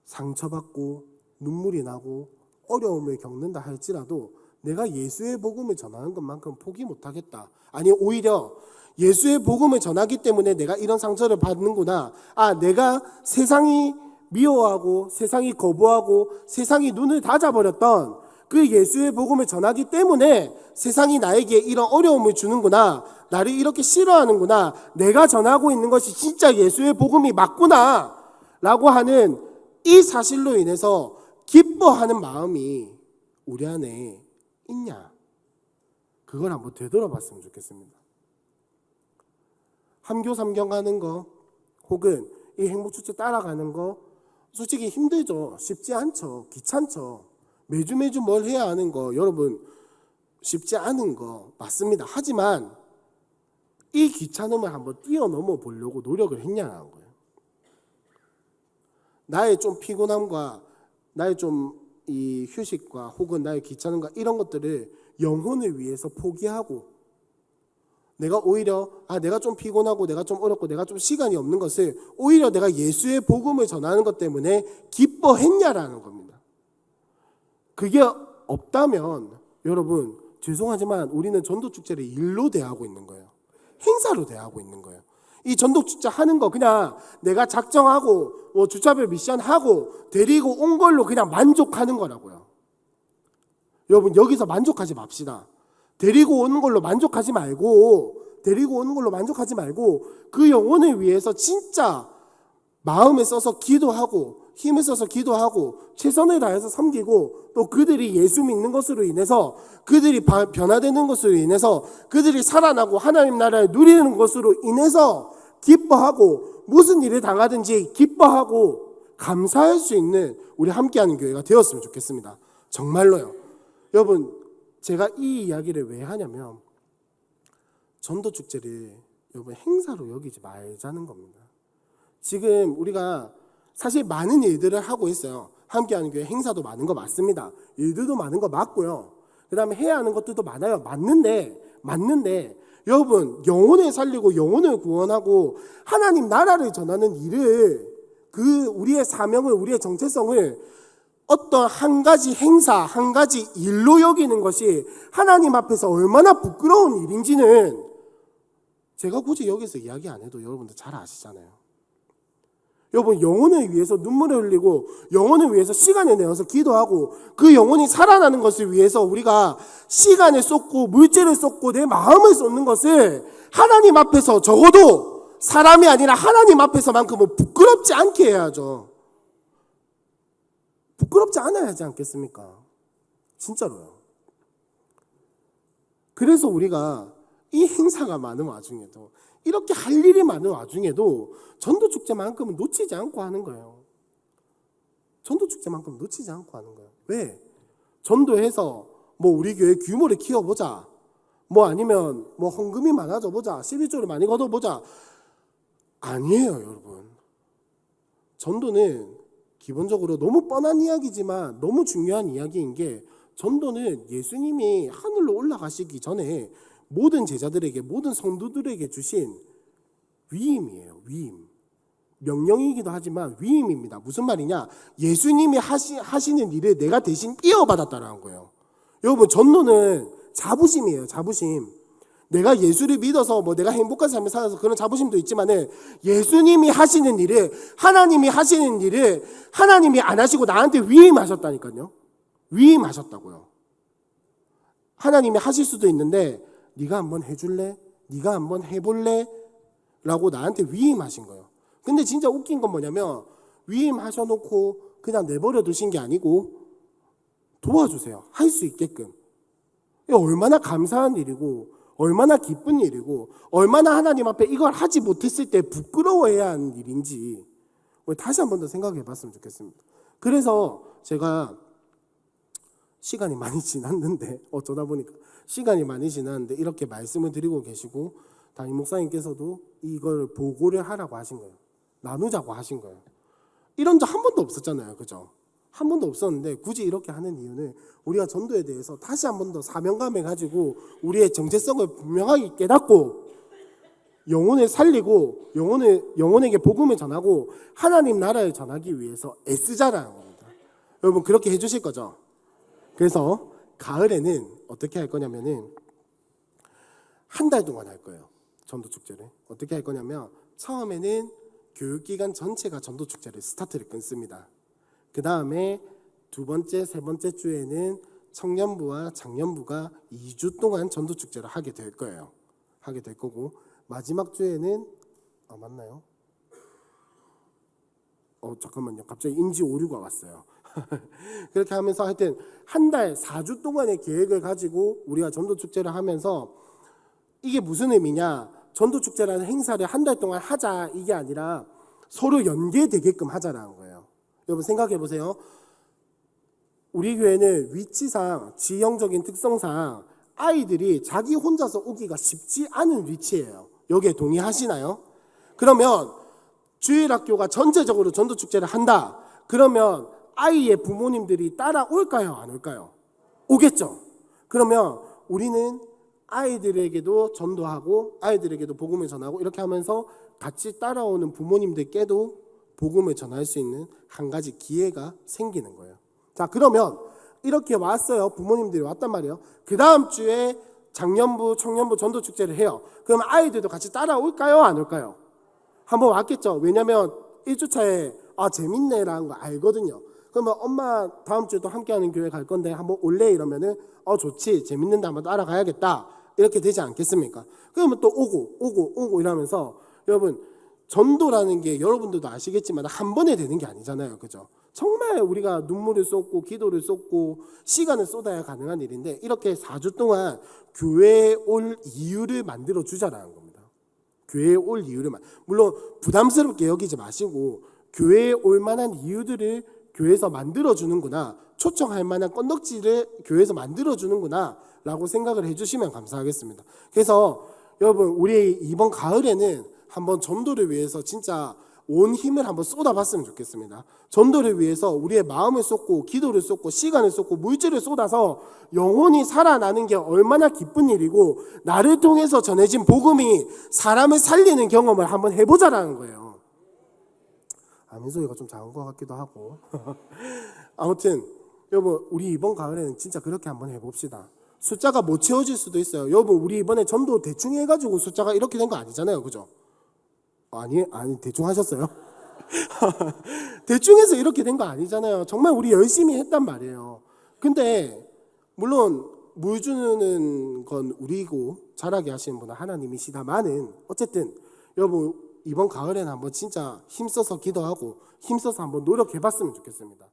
상처받고 눈물이 나고 어려움을 겪는다 할지라도 내가 예수의 복음을 전하는 것만큼 포기 못하겠다. 아니 오히려 예수의 복음을 전하기 때문에 내가 이런 상처를 받는구나. 내가 세상이 미워하고 세상이 거부하고 세상이 눈을 닫아버렸던 그 예수의 복음을 전하기 때문에 세상이 나에게 이런 어려움을 주는구나. 나를 이렇게 싫어하는구나. 내가 전하고 있는 것이 진짜 예수의 복음이 맞구나 라고 하는 이 사실로 인해서 기뻐하는 마음이 우리 안에 있냐, 그걸 한번 되돌아봤으면 좋겠습니다. 함교 삼경하는 거 혹은 이 행복축제 따라가는 거 솔직히 힘들죠. 쉽지 않죠. 귀찮죠. 매주 뭘 해야 하는 거 여러분 쉽지 않은 거 맞습니다. 하지만 이 귀찮음을 한번 뛰어넘어 보려고 노력을 했냐는 거예요. 나의 좀 피곤함과 나의 좀 이 휴식과 혹은 나의 귀찮음과 이런 것들을 영혼을 위해서 포기하고 내가 오히려 내가 좀 피곤하고 내가 좀 어렵고 내가 좀 시간이 없는 것을 오히려 내가 예수의 복음을 전하는 것 때문에 기뻐했냐라는 겁니다. 그게 없다면 여러분 죄송하지만 우리는 전도축제를 일로 대하고 있는 거예요. 행사로 대하고 있는 거예요. 이 전도축제 하는 거 그냥 내가 작정하고 주차별 미션하고 데리고 온 걸로 그냥 만족하는 거라고요. 여러분 여기서 만족하지 맙시다. 데리고 오는 걸로 만족하지 말고 그 영혼을 위해서 진짜 마음을 써서 기도하고 힘을 써서 기도하고 최선을 다해서 섬기고 또 그들이 예수 믿는 것으로 인해서 그들이 변화되는 것으로 인해서 그들이 살아나고 하나님 나라를 누리는 것으로 인해서 기뻐하고 무슨 일을 당하든지 기뻐하고 감사할 수 있는 우리 함께하는 교회가 되었으면 좋겠습니다. 정말로요. 여러분 제가 이 이야기를 왜 하냐면 전도축제를 여러분 행사로 여기지 말자는 겁니다. 지금 우리가 사실 많은 일들을 하고 있어요. 함께하는 교회 행사도 많은 거 맞습니다. 일들도 많은 거 맞고요. 그 다음에 해야 하는 것들도 많아요. 맞는데 여러분 영혼을 살리고 영혼을 구원하고 하나님 나라를 전하는 일을 우리의 사명을 우리의 정체성을 어떤 한 가지 행사, 한 가지 일로 여기는 것이 하나님 앞에서 얼마나 부끄러운 일인지는 제가 굳이 여기서 이야기 안 해도 여러분들 잘 아시잖아요. 여러분, 영혼을 위해서 눈물을 흘리고 영혼을 위해서 시간을 내어서 기도하고 그 영혼이 살아나는 것을 위해서 우리가 시간을 쏟고 물질을 쏟고 내 마음을 쏟는 것을 하나님 앞에서 적어도 사람이 아니라 하나님 앞에서만큼은 부끄럽지 않게 해야죠. 부끄럽지 않아야 하지 않겠습니까? 진짜로요. 그래서 우리가 이 행사가 많은 와중에도, 이렇게 할 일이 많은 와중에도 전도축제만큼은 놓치지 않고 하는 거예요. 전도축제만큼은 놓치지 않고 하는 거예요. 왜? 전도해서 뭐 우리 교회 규모를 키워보자, 뭐 아니면 뭐 헌금이 많아져 보자, 11조를 많이 걷어보자. 아니에요, 여러분. 전도는 기본적으로 너무 뻔한 이야기지만 너무 중요한 이야기인 게, 전도는 예수님이 하늘로 올라가시기 전에 모든 제자들에게, 모든 성도들에게 주신 위임이에요. 위임. 명령이기도 하지만 위임입니다. 무슨 말이냐? 예수님이 하시는 일을 내가 대신 이어받았다는 거예요. 여러분, 전도는 자부심이에요. 자부심. 내가 예수를 믿어서 뭐 내가 행복한 삶을 살아서 그런 자부심도 있지만은, 예수님이 하시는 일을, 하나님이 하시는 일을 하나님이 안 하시고 나한테 위임하셨다니까요. 위임하셨다고요. 하나님이 하실 수도 있는데 네가 한번 해줄래? 네가 한번 해볼래? 라고 나한테 위임하신 거예요. 근데 진짜 웃긴 건 뭐냐면, 위임하셔놓고 그냥 내버려 두신 게 아니고 도와주세요. 할 수 있게끔. 얼마나 감사한 일이고 얼마나 기쁜 일이고 얼마나 하나님 앞에 이걸 하지 못했을 때 부끄러워해야 하는 일인지 다시 한 번 더 생각해 봤으면 좋겠습니다. 그래서 제가 시간이 많이 지났는데, 어쩌다 보니까 시간이 많이 지났는데 이렇게 말씀을 드리고 계시고, 담임 목사님께서도 이걸 보고를 하라고 하신 거예요. 나누자고 하신 거예요. 이런 적 한 번도 없었잖아요. 그죠? 한 번도 없었는데 굳이 이렇게 하는 이유는, 우리가 전도에 대해서 다시 한 번 더 사명감을 가지고 우리의 정체성을 분명하게 깨닫고 영혼을 살리고 영혼에게 복음을 전하고 하나님 나라를 전하기 위해서 애쓰자라는 겁니다. 여러분, 그렇게 해주실 거죠? 그래서 가을에는 어떻게 할 거냐면은 한 달 동안 할 거예요. 전도축제를. 어떻게 할 거냐면, 처음에는 교육기관 전체가 전도축제를 스타트를 끊습니다. 그 다음에 두 번째, 세 번째 주에는 청년부와 장년부가 2주 동안 전도축제를 하게 될 거예요. 하게 될 거고, 마지막 주에는 맞나요? 잠깐만요. 갑자기 인지 오류가 왔어요. 그렇게 하면서 하여튼 한 달, 4주 동안의 계획을 가지고 우리가 전도축제를 하면서, 이게 무슨 의미냐? 전도축제라는 행사를 한 달 동안 하자, 이게 아니라 서로 연계되게끔 하자라는 거예요. 여러분, 생각해 보세요. 우리 교회는 위치상, 지형적인 특성상 아이들이 자기 혼자서 오기가 쉽지 않은 위치예요. 여기에 동의하시나요? 그러면 주일학교가 전체적으로 전도축제를 한다. 그러면 아이의 부모님들이 따라올까요? 안 올까요? 오겠죠. 그러면 우리는 아이들에게도 전도하고 아이들에게도 복음을 전하고 이렇게 하면서 같이 따라오는 부모님들께도 복음을 전할 수 있는 한 가지 기회가 생기는 거예요. 자, 그러면 이렇게 왔어요. 부모님들이 왔단 말이에요. 그 다음 주에 장년부, 청년부 전도축제를 해요. 그러면 아이들도 같이 따라올까요? 안 올까요? 한번 왔겠죠. 왜냐면 1주차에 재밌네라는 거 알거든요. 그러면 엄마 다음 주에 또 함께하는 교회 갈 건데 한번 올래? 이러면은 좋지, 재밌는데 한번 따라가야겠다, 이렇게 되지 않겠습니까? 그러면 또 오고 이러면서, 여러분, 전도라는 게 여러분들도 아시겠지만 한 번에 되는 게 아니잖아요. 그죠? 정말 우리가 눈물을 쏟고 기도를 쏟고 시간을 쏟아야 가능한 일인데, 이렇게 4주 동안 교회에 올 이유를 만들어 주자라는 겁니다. 교회에 올 이유를, 물론 부담스럽게 여기지 마시고 교회에 올 만한 이유들을 교회에서 만들어주는구나, 초청할 만한 건덕지를 교회에서 만들어주는구나 라고 생각을 해주시면 감사하겠습니다. 그래서 여러분, 우리 이번 가을에는 한번 전도를 위해서 진짜 온 힘을 한번 쏟아봤으면 좋겠습니다. 전도를 위해서 우리의 마음을 쏟고 기도를 쏟고 시간을 쏟고 물질을 쏟아서 영혼이 살아나는 게 얼마나 기쁜 일이고, 나를 통해서 전해진 복음이 사람을 살리는 경험을 한번 해보자라는 거예요. 아멘 소리가 좀 작은 것 같기도 하고 아무튼 여러분, 우리 이번 가을에는 진짜 그렇게 한번 해봅시다. 숫자가 못 채워질 수도 있어요. 여러분, 우리 이번에 전도 대충 해가지고 숫자가 이렇게 된 거 아니잖아요. 그죠? 아니 대충 하셨어요? 대충 해서 이렇게 된 거 아니잖아요. 정말 우리 열심히 했단 말이에요. 근데 물론 물 주는 건 우리고 자라게 하시는 분은 하나님이시다마는 어쨌든 여러분 이번 가을에는 한번 진짜 힘써서 기도하고 힘써서 한번 노력해봤으면 좋겠습니다.